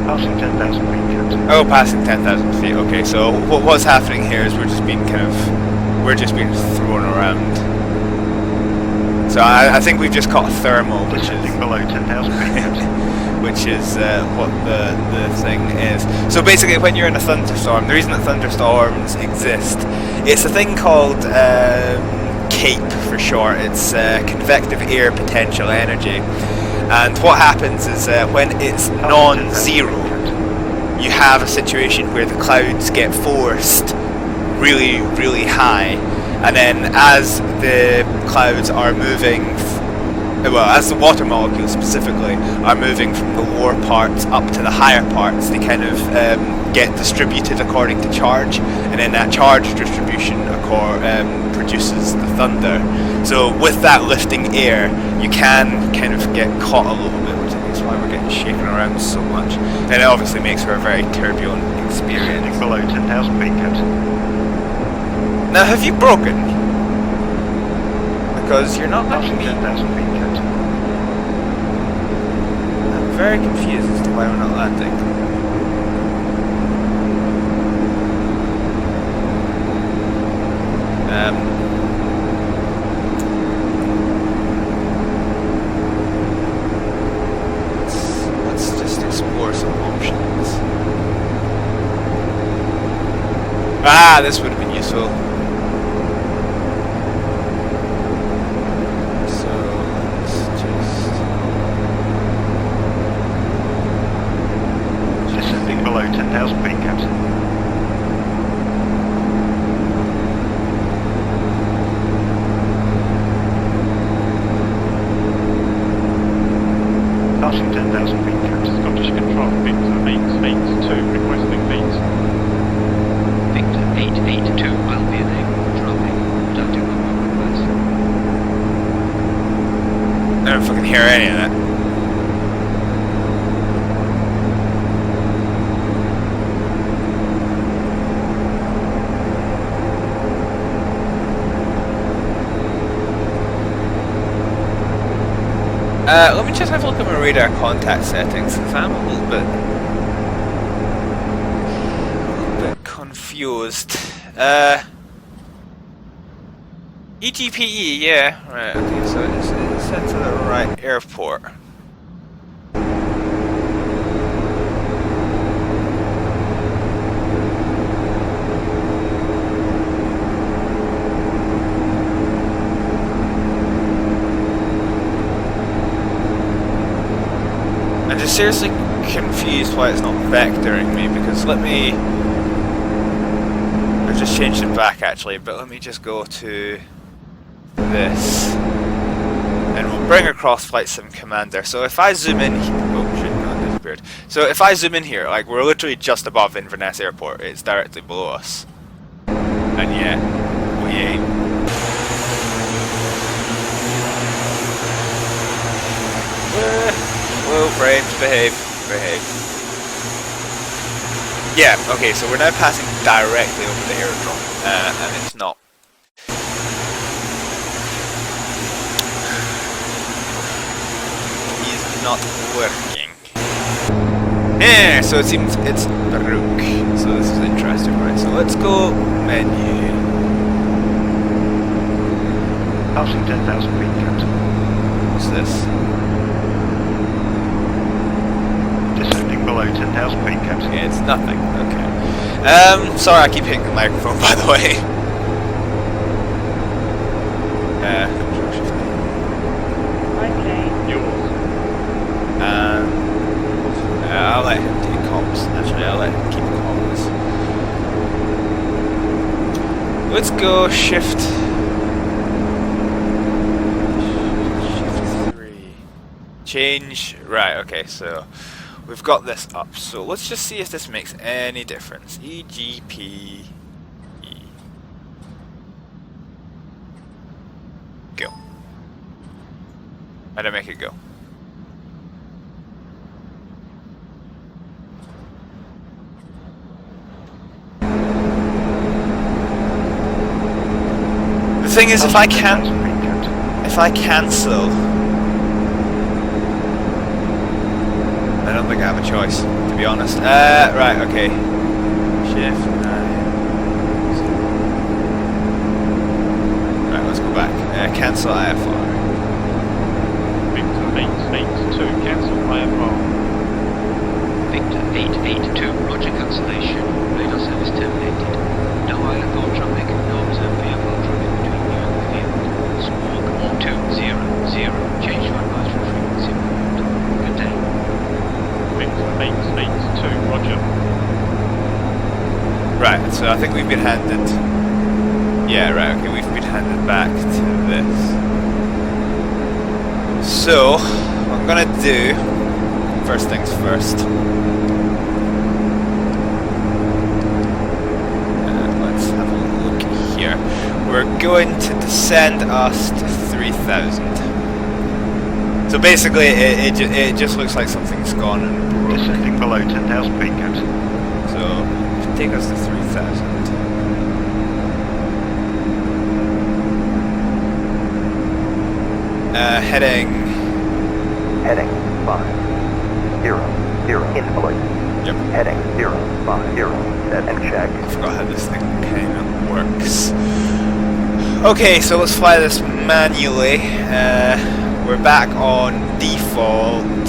Speaker 10: Passing 10,000 feet, Captain.
Speaker 1: Oh, passing 10,000 feet. Okay, so what's happening here is we're just being thrown around. So I think we've just caught a thermal, which is
Speaker 10: below 10,000 feet, Captain.
Speaker 1: which is what the thing is. So basically, when you're in a thunderstorm, the reason that thunderstorms exist, it's a thing called CAPE for short. It's convective air potential energy. And what happens is when it's non-zero, you have a situation where the clouds get forced really, really high, and then as the clouds are moving, as the water molecules specifically are moving from the lower parts up to the higher parts, they kind of get distributed according to charge, and then that charge distribution produces the thunder. So with that lifting air, you can kind of get caught a little bit, which I think is why we're getting shaken around so much. And it obviously makes for a very turbulent experience.
Speaker 10: Below 10,000 feet, Captain.
Speaker 1: Now, have you broken? Because you're not letting me.
Speaker 10: 10,000 feet, Captain.
Speaker 1: I'm very confused as to why we're not landing. Let's just explore some options. Ah, this would have been useful.
Speaker 10: below 10,000 feet, Captain. Passing 10,000 feet, Captain.
Speaker 9: Scottish Control, Victor 882, requesting beat.
Speaker 11: Victor 882 will be enabled dropping. Conducting runway request.
Speaker 1: I don't fucking hear any of that. Let me just have a look at my radar contact settings, because I'm a little bit confused. EGPE, yeah, right, okay, so it's set to the right airport. I'm just seriously confused why it's not vectoring me, because I just changed it back actually, but let me just go to this and we'll bring across FSPassengersX. So if I zoom in, oh shit, no, it disappeared. So if I zoom in here, like we're literally just above Inverness Airport, it's directly below us, and yet we ain't. Whoa, frames, behave. Yeah, okay, so we're now passing directly over the aerodrome, and it's not. It's not working. Yeah, so it seems it's broke. So this is interesting, right? So let's go menu.
Speaker 10: Passing 10,000 feet, Captain.
Speaker 1: What's this?
Speaker 10: Descending below 10,000 feet, Captain.
Speaker 1: Yeah, it's nothing. Okay. Sorry, I keep hitting the microphone, by the way.
Speaker 4: Okay.
Speaker 9: Yours.
Speaker 1: I'll let him take comms. Actually, I'll let him keep comms. Let's go shift 3. Change. Right, okay, so we've got this up. So let's just see if this makes any difference. EGP. Go. How do I make it go? The thing is, if I cancel, I don't think I have a choice, to be honest. Right, okay. Shift 9. Right, let's go back. Cancel IFR.
Speaker 9: Victor 882, cancel IFR.
Speaker 11: Victor 882, roger cancellation. Radar service terminated. No IFR traffic, no observed VFR traffic between you and the field. Squawk 4200. Change to advisory frequency movement. Good day.
Speaker 9: Victor 882, roger.
Speaker 1: Right, so I think we've been handed... Yeah, right, okay, we've been handed back to this. So, what I'm gonna do... First things first. Let's have a look here. We're going to descend us to 3,000. So basically, it just looks like something's gone and broke.
Speaker 10: Descending below 10,000 feet, Captain.
Speaker 1: So, take us to 3,000. Heading
Speaker 3: 5 0 0 in flight.
Speaker 1: Yep.
Speaker 3: Heading 0 5 0 set and check.
Speaker 1: I forgot how this thing kind of works. Okay, so let's fly this manually. We're back on default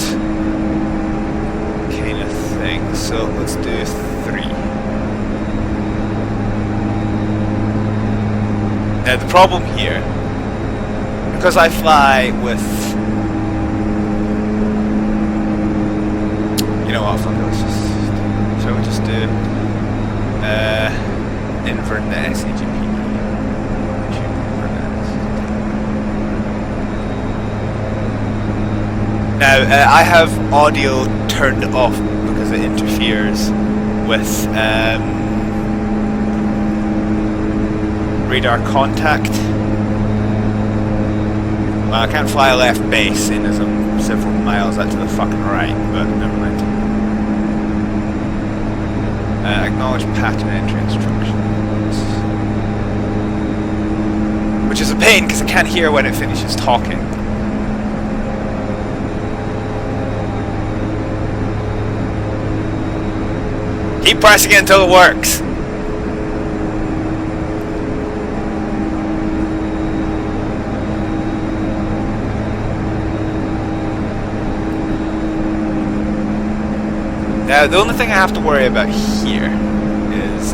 Speaker 1: kind of thing. So let's do 3. Now the problem here, because I fly with... You know what, fuck it, let's just... Shall we close to Inverness, EGP. Now, I have audio turned off because it interferes with radar contact. Well, I can't fly left base, seeing as I'm several miles out to the fucking right, but never mind. Acknowledge pattern entry instructions. Which is a pain, because I can't hear when it finishes talking. Keep pressing it until it works. Now, the only thing I have to worry about here is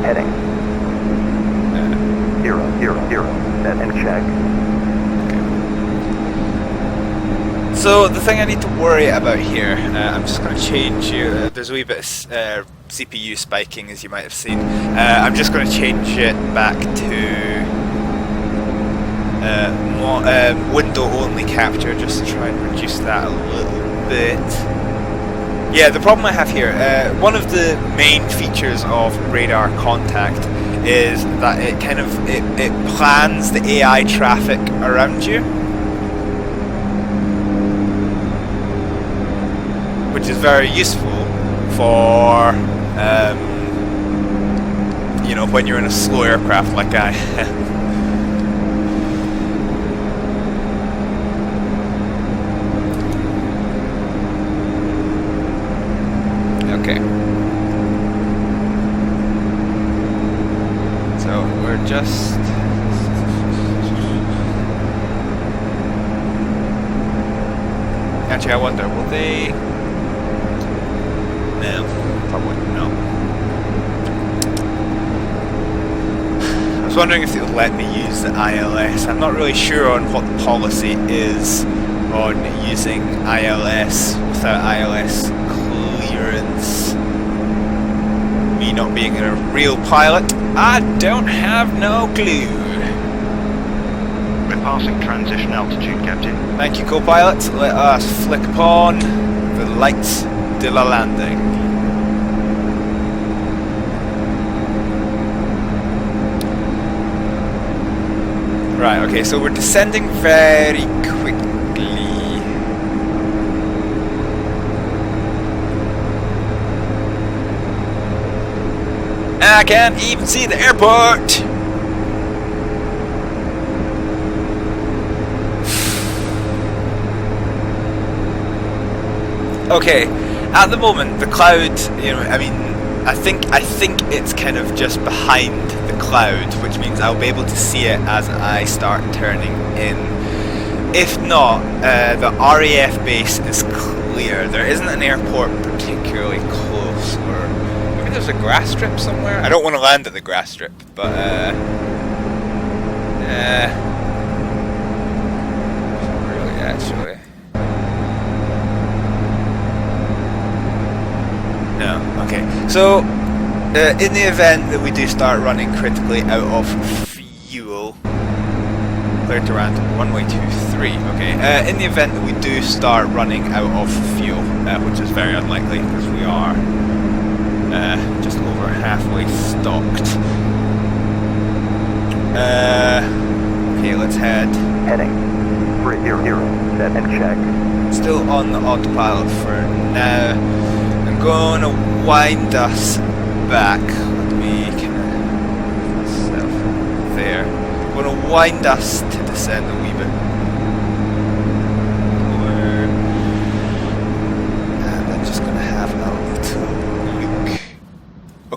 Speaker 3: heading 000, set and check.
Speaker 1: So the thing I need to worry about here, I'm just going to change here, there's a wee bit of CPU spiking, as you might have seen. I'm just going to change it back to window only capture, just to try and reduce that a little bit. Yeah, the problem I have here, one of the main features of radar contact is that it kind of, it plans the AI traffic around you, which is very useful for, you know, when you're in a slow aircraft like I am. Okay. So we're just... Actually, I wonder, will they... No, probably no. I was wondering if it would let me use the ILS. I'm not really sure on what the policy is on using ILS without ILS clearance. Me not being a real pilot, I don't have no clue.
Speaker 10: We're passing transition altitude, Captain.
Speaker 1: Thank you, co-pilot. Let us flick upon the lights de la landing. Right, okay, so we're descending very quickly. I can't even see the airport! Okay, at the moment the cloud, you know, I mean, I think it's kind of just behind the cloud, which means I'll be able to see it as I start turning in. If not, the RAF base is clear. There isn't an airport particularly close, or maybe there's a grass strip somewhere. I don't want to land at the grass strip, but really, actually. No, okay. So, in the event that we do start running critically out of fuel, clear to land, runway 23, okay. In the event that we do start running out of fuel, which is very unlikely because we are just over halfway stocked. Okay, let's head.
Speaker 3: Heading 300, set and check.
Speaker 1: Still on the autopilot for now. I'm going to wind us back. Let me kind of move myself there. I'm going to wind us to descend a wee bit lower. And I'm just going to have a little look.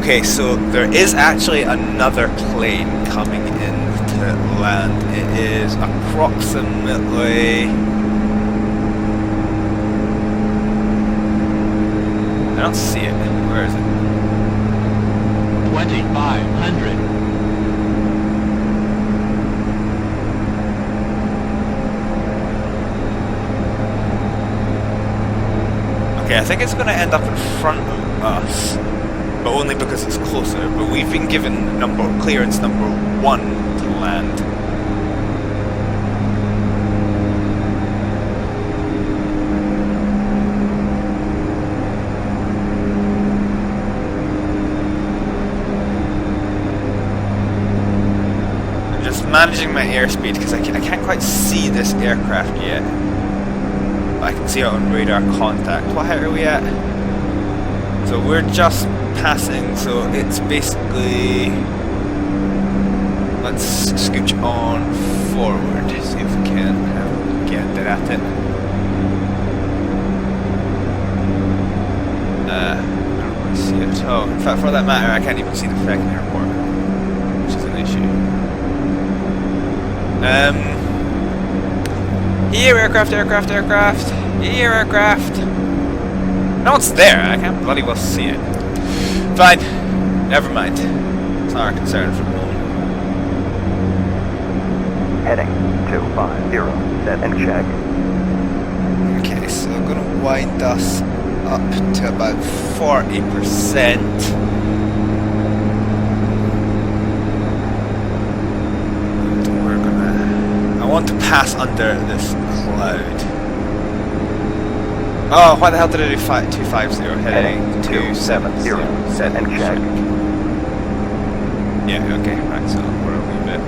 Speaker 1: Okay, so there is actually another plane coming in to land. It is approximately... I don't see it. Where is it?
Speaker 9: 2,500.
Speaker 1: Okay, I think it's going to end up in front of us, but only because it's closer. But we've been given clearance number 1 to land. I'm just managing my airspeed because I can't quite see this aircraft yet. I can see it on radar contact. What height are we at? So we're just passing, so it's basically... Let's scooch on forward, see if we can get at it. I don't really see it. Oh, in fact, for that matter, I can't even see the second airport, which is an issue. Here, aircraft. Here, aircraft. No one's there. I can't bloody well see it. Fine. Never mind. It's not our concern for the moment.
Speaker 3: Heading 250. Set and check.
Speaker 1: Okay, so I'm going to wind us up to about 40%. I want to pass under this cloud. Oh, why the hell did I do 250? Heading 270.
Speaker 3: Set and check.
Speaker 1: Yeah, okay, right, so we're a wee bit.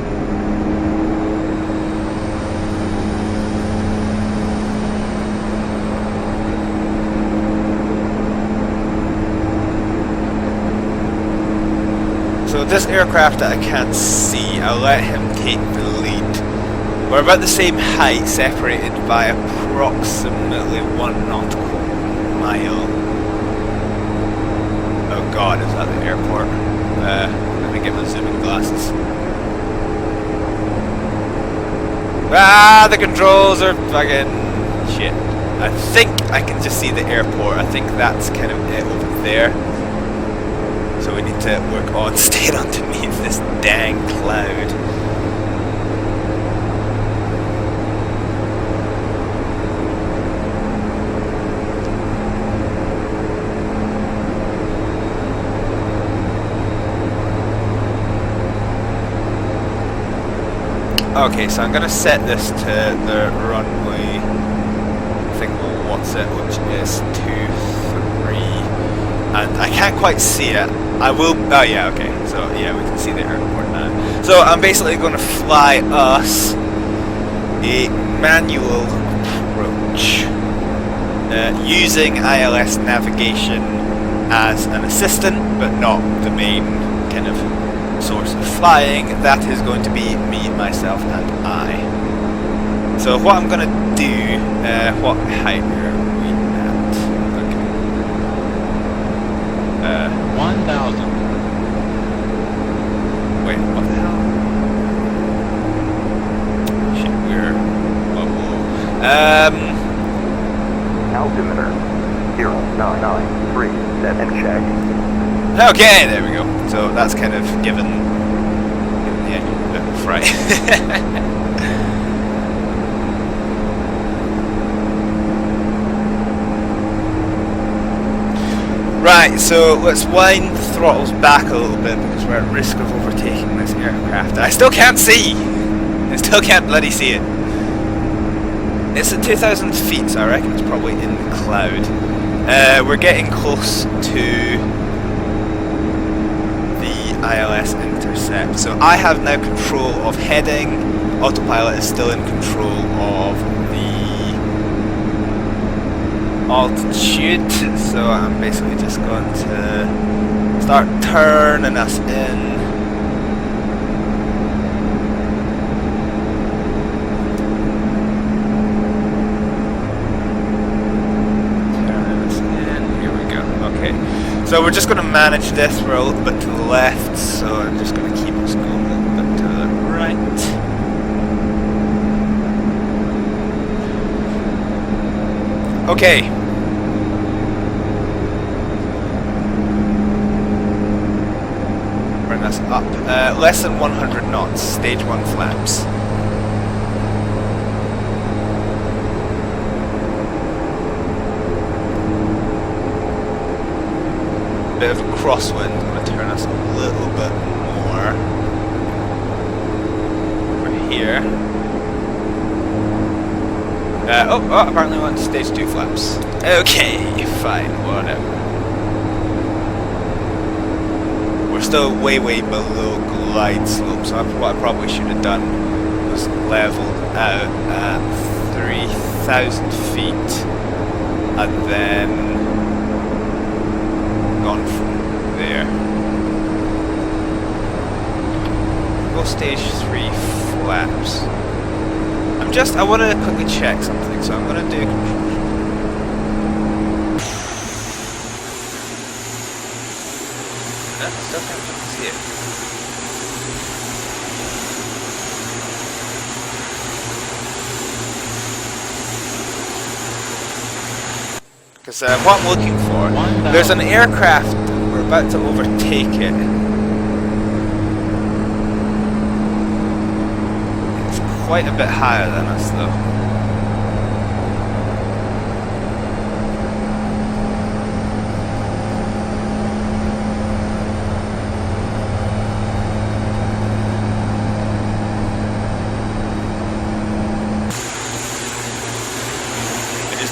Speaker 1: So this aircraft that I can't see, I'll let him take the lead. We're about the same height, separated by approximately 1 nautical mile. Oh god, is that the airport? Let me get my zooming glasses. Ah, the controls are fucking shit. I think I can just see the airport. I think that's kind of it over there. So we need to work on staying underneath this dang cloud. Okay, so I'm going to set this to the runway thing, what's it, which is 23, and I can't quite see it. I will, oh yeah, okay, so yeah, we can see the airport now. So I'm basically going to fly us a manual approach, using ILS navigation as an assistant, but not the main kind of source of flying. That is going to be me, myself, and I. So what I'm going to do, what height are we at? Okay.
Speaker 9: 1,000.
Speaker 1: Wait, what the hell? Shit, we're below.
Speaker 3: Altimeter 0993. Set and check.
Speaker 1: Okay, there we go. So that's kind of given the engine a bit of a fright. Right, so let's wind the throttles back a little bit because we're at risk of overtaking this aircraft. I still can't see! I still can't bloody see it. It's at 2,000 feet, so I reckon it's probably in the cloud. We're getting close to ILS intercept. So I have now control of heading. Autopilot is still in control of the altitude. So I'm basically just going to start turning us in. So we're just going to manage this. We're a little bit to the left, so I'm just going to keep us going a little bit to the right. Okay. Bring us up. Less than 100 knots, stage 1 flaps. bit of a crosswind. I'm going to turn us a little bit more over here. Oh, apparently I went to stage 2 flaps. Okay, fine, whatever. We're still way below glide slope, so what I probably should have done was leveled out at 3,000 feet and then gone from there. Go stage 3 flaps. I want to quickly check something, so I'm going to do still can't see it. Because what I'm looking for, there's an aircraft, we're about to overtake it. It's quite a bit higher than us though.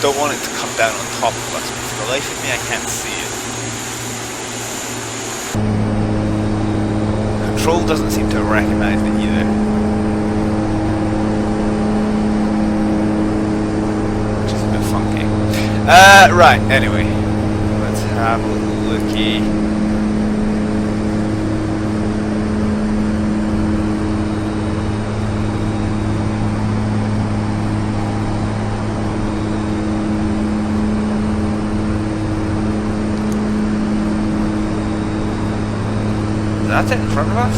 Speaker 1: Don't want it to come down on top of us, but for the life of me I can't see it. Control doesn't seem to have recognised it either. Which is a bit funky. Right, anyway. Let's have a looky. That's it in front of us?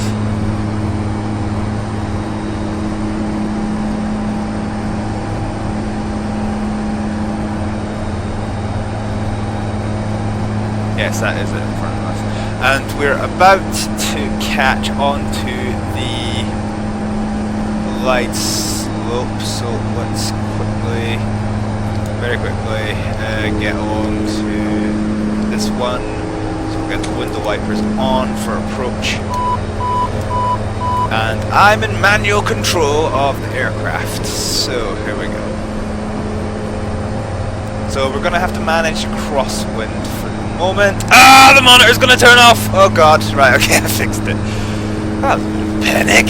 Speaker 1: Yes, that is it in front of us. And we're about to catch onto the glide slope, so let's very quickly, get on to this one. Get the window wipers on for approach, and I'm in manual control of the aircraft, so here we go. So we're going to have to manage crosswind for the moment. Ah, the monitor's going to turn off! Oh god, right, okay, I fixed it. That was a bit of panic.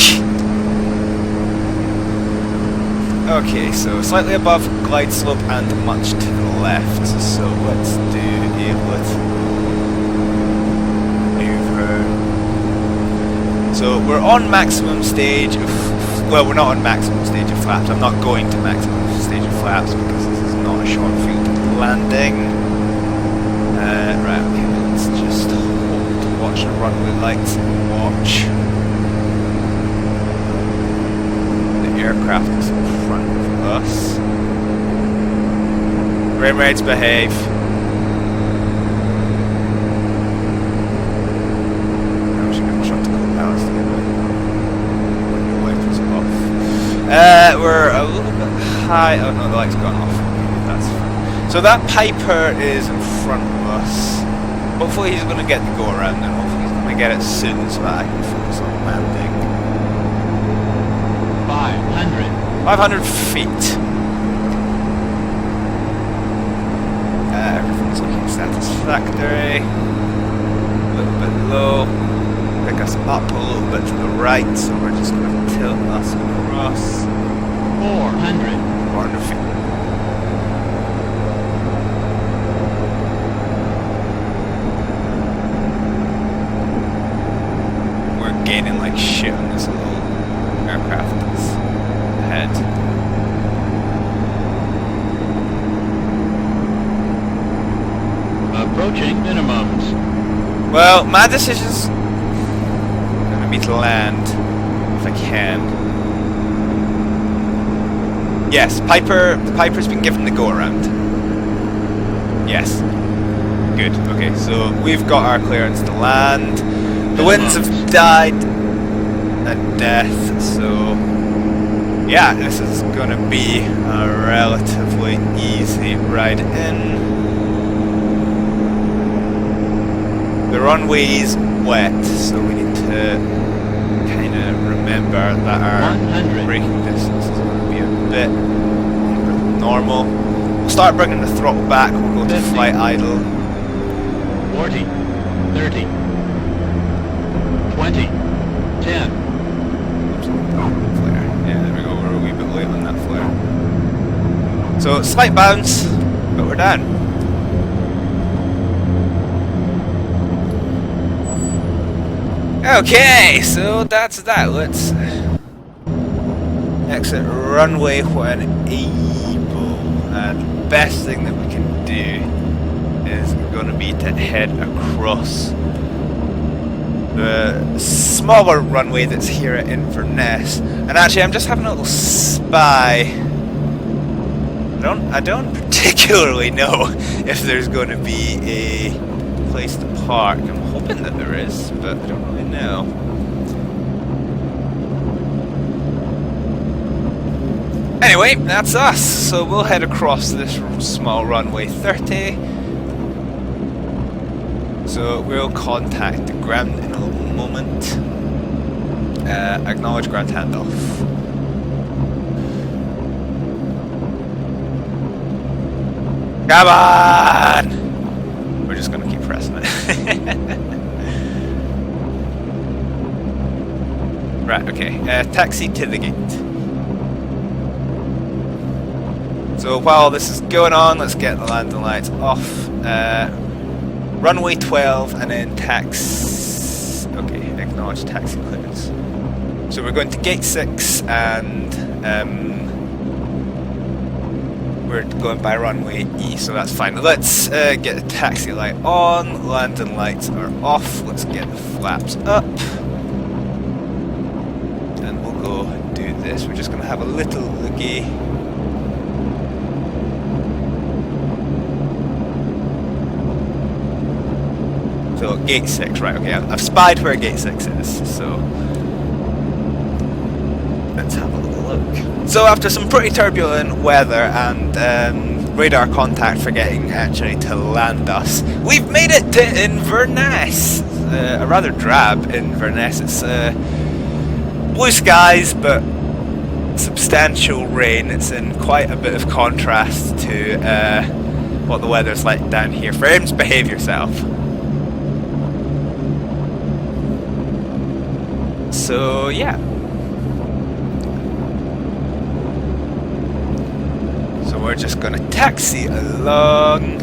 Speaker 1: Okay, so slightly above glide slope and much to the left, so let's do a little. So we're on maximum stage of, well, we're not on maximum stage of flaps. I'm not going to maximum stage of flaps because this is not a short field landing. Right, okay, let's just hold to watch the runway lights and watch the aircraft is in front of us. Frame rates behave. We're a little bit high. Oh no, the light's gone off. That's fine. So that Piper is in front of us. Hopefully he's going to get the go around and hopefully he's going to get it soon so that I can focus on landing. 500 feet. Everything's looking satisfactory. A little bit low. Pick us up a little bit to the right, so we're just going to tilt us across. 400 feet. We're gaining like shit on this little aircraft that's ahead.
Speaker 9: Approaching minimums.
Speaker 1: Well, my decision's gonna be to land if I can. Yes, the Piper's been given the go around. Yes. Good. Okay, so we've got our clearance to land. The winds have died a death, so yeah, this is gonna be a relatively easy ride in. the runway's wet, so we need to kind of remember that our braking distance is going to be a bit longer than normal. We'll start bringing the throttle back, we'll go to
Speaker 9: 50.
Speaker 1: flight idle.
Speaker 9: 40, 30, 20, 10.
Speaker 1: Flare. Yeah, there we go, we're a wee bit late on that flare. So, slight bounce, but we're down. Okay, so that's that. Let's exit runway when able. And the best thing that we can do is going to be to head across the smaller runway that's here at Inverness. And actually, I'm just having a little spy. I don't particularly know if there's going to be a place to park. I'm hoping that there is, but I don't really know. Anyway, that's us. So we'll head across this small runway 30. So we'll contact the ground in a little moment. Acknowledge ground handoff. Come on! We're just gonna keep pressing it. Right, okay. Taxi to the gate. So while this is going on, let's get the landing lights off. Runway 12 and then tax. Okay, acknowledge taxi clearance. So we're going to gate 6 and we're going by runway E, so that's fine. Let's get the taxi light on, landing lights are off, let's get the flaps up. And we'll go do this. We're just going to have a little looky. So gate 6, right, okay, I've spied where gate 6 is, so let's have a little look. So after some pretty turbulent weather and radar contact forgetting actually to land us, we've made it to Inverness! A rather drab Inverness. It's blue skies but substantial rain. It's in quite a bit of contrast to what the weather's like down here. Frames, behave yourself. So yeah. So we're just gonna taxi along.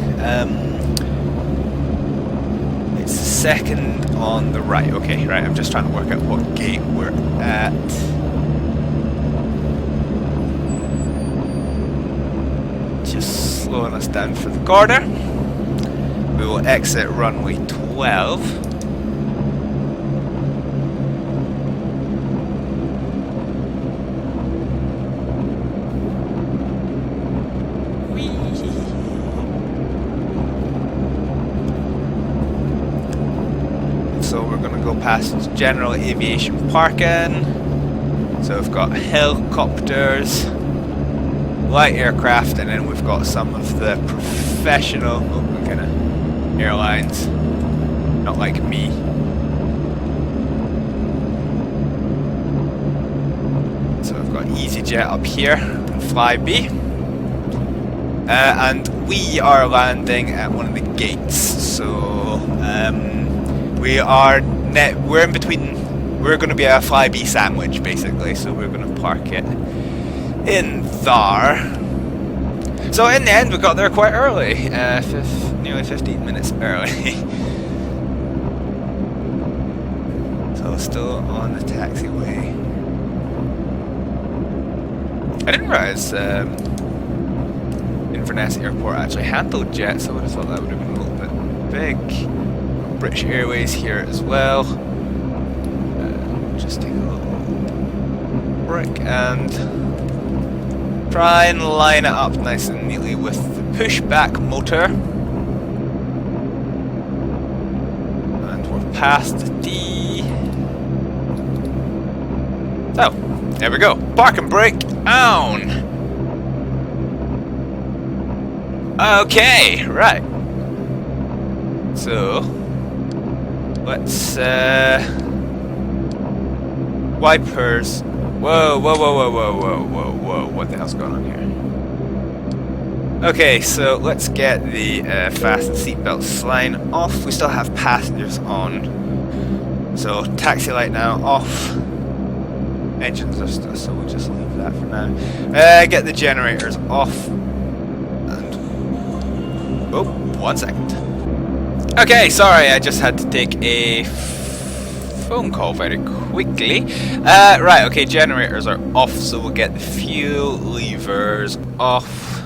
Speaker 1: It's the second on the right. Okay, right. I'm just trying to work out what gate we're at. Just slowing us down for the corner. We will exit runway 12. So we're going to go past general aviation parking. So we've got helicopters, light aircraft, and then we've got some of the professional kind of airlines, not like me. So we've got EasyJet up here and Flybe. And we are landing at one of the gates. So we're in between. We're going to be a Flybe sandwich basically. So we're going to park it in there. So in the end, we got there quite early. Nearly 15 minutes early. So still on the taxiway. I didn't realize Inverness Airport actually handled jets. I would have thought that would have been a little bit big. British Airways here as well. Just take a little break and try and line it up nice and neatly with the pushback motor. And we're past the D. So, there we go. Park and brake on. Okay, right. So, let's wipers. Whoa, whoa, whoa, whoa, whoa, whoa, whoa, whoa! What the hell's going on here? Okay, so let's get the fasten seatbelt sign off. We still have passengers on. So taxi light now off. Engines are still, so we'll just leave that for now. Get the generators off. And oh, 1 second. Okay, sorry, I just had to take a phone call very quickly. Right, okay, generators are off, so we'll get the fuel levers off.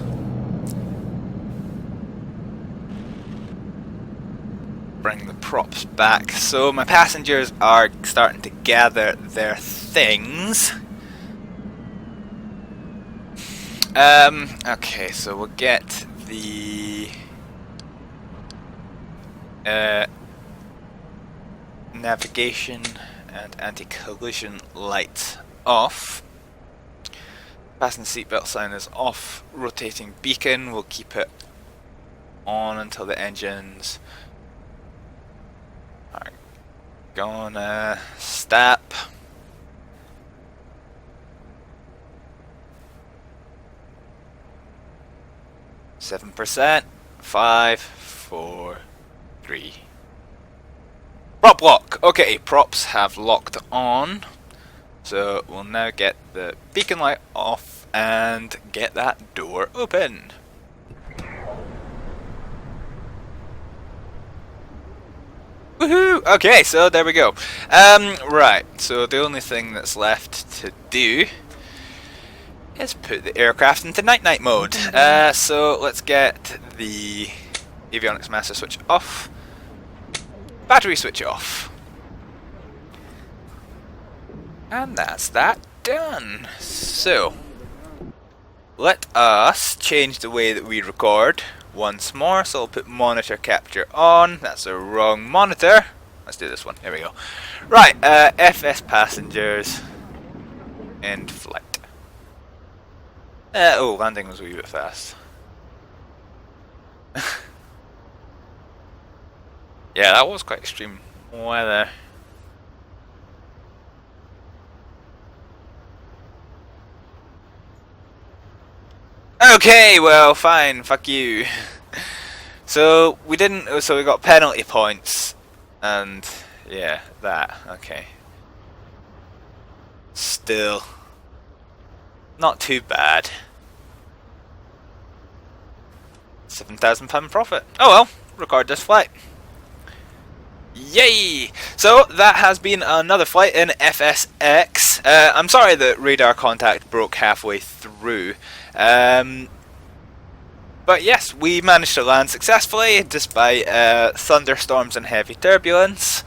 Speaker 1: Bring the props back. So my passengers are starting to gather their things. Okay, so we'll get the navigation and anti-collision lights off. Passenger seatbelt sign is off. Rotating beacon, we'll keep it on until the engines are gonna stop. %. 5, 4, 3. Prop lock. Okay, props have locked on. So we'll now get the beacon light off and get that door open. Woohoo! Okay, so there we go. Right, so the only thing that's left to do is put the aircraft into night-night mode. So let's get the avionics master switch off. Battery switch off. And that's that done. So let us change the way that we record once more. So I'll put monitor capture on. That's the wrong monitor. Let's do this one. Here we go. Right, FS Passengers in flight. Oh, landing was a wee bit fast. Yeah, that was quite extreme weather. Okay, well, fine, fuck you. So we didn't. So we got penalty points, and yeah, that. Okay. Still, not too bad. £7,000 profit. Oh well, record this flight. Yay! So that has been another flight in FSX. I'm sorry that radar contact broke halfway through. But yes, we managed to land successfully despite thunderstorms and heavy turbulence.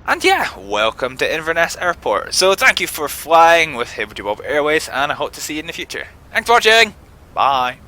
Speaker 1: And yeah, welcome to Inverness Airport. So thank you for flying with Hibblejaybob Airways, and I hope to see you in the future. Thanks for watching! Bye!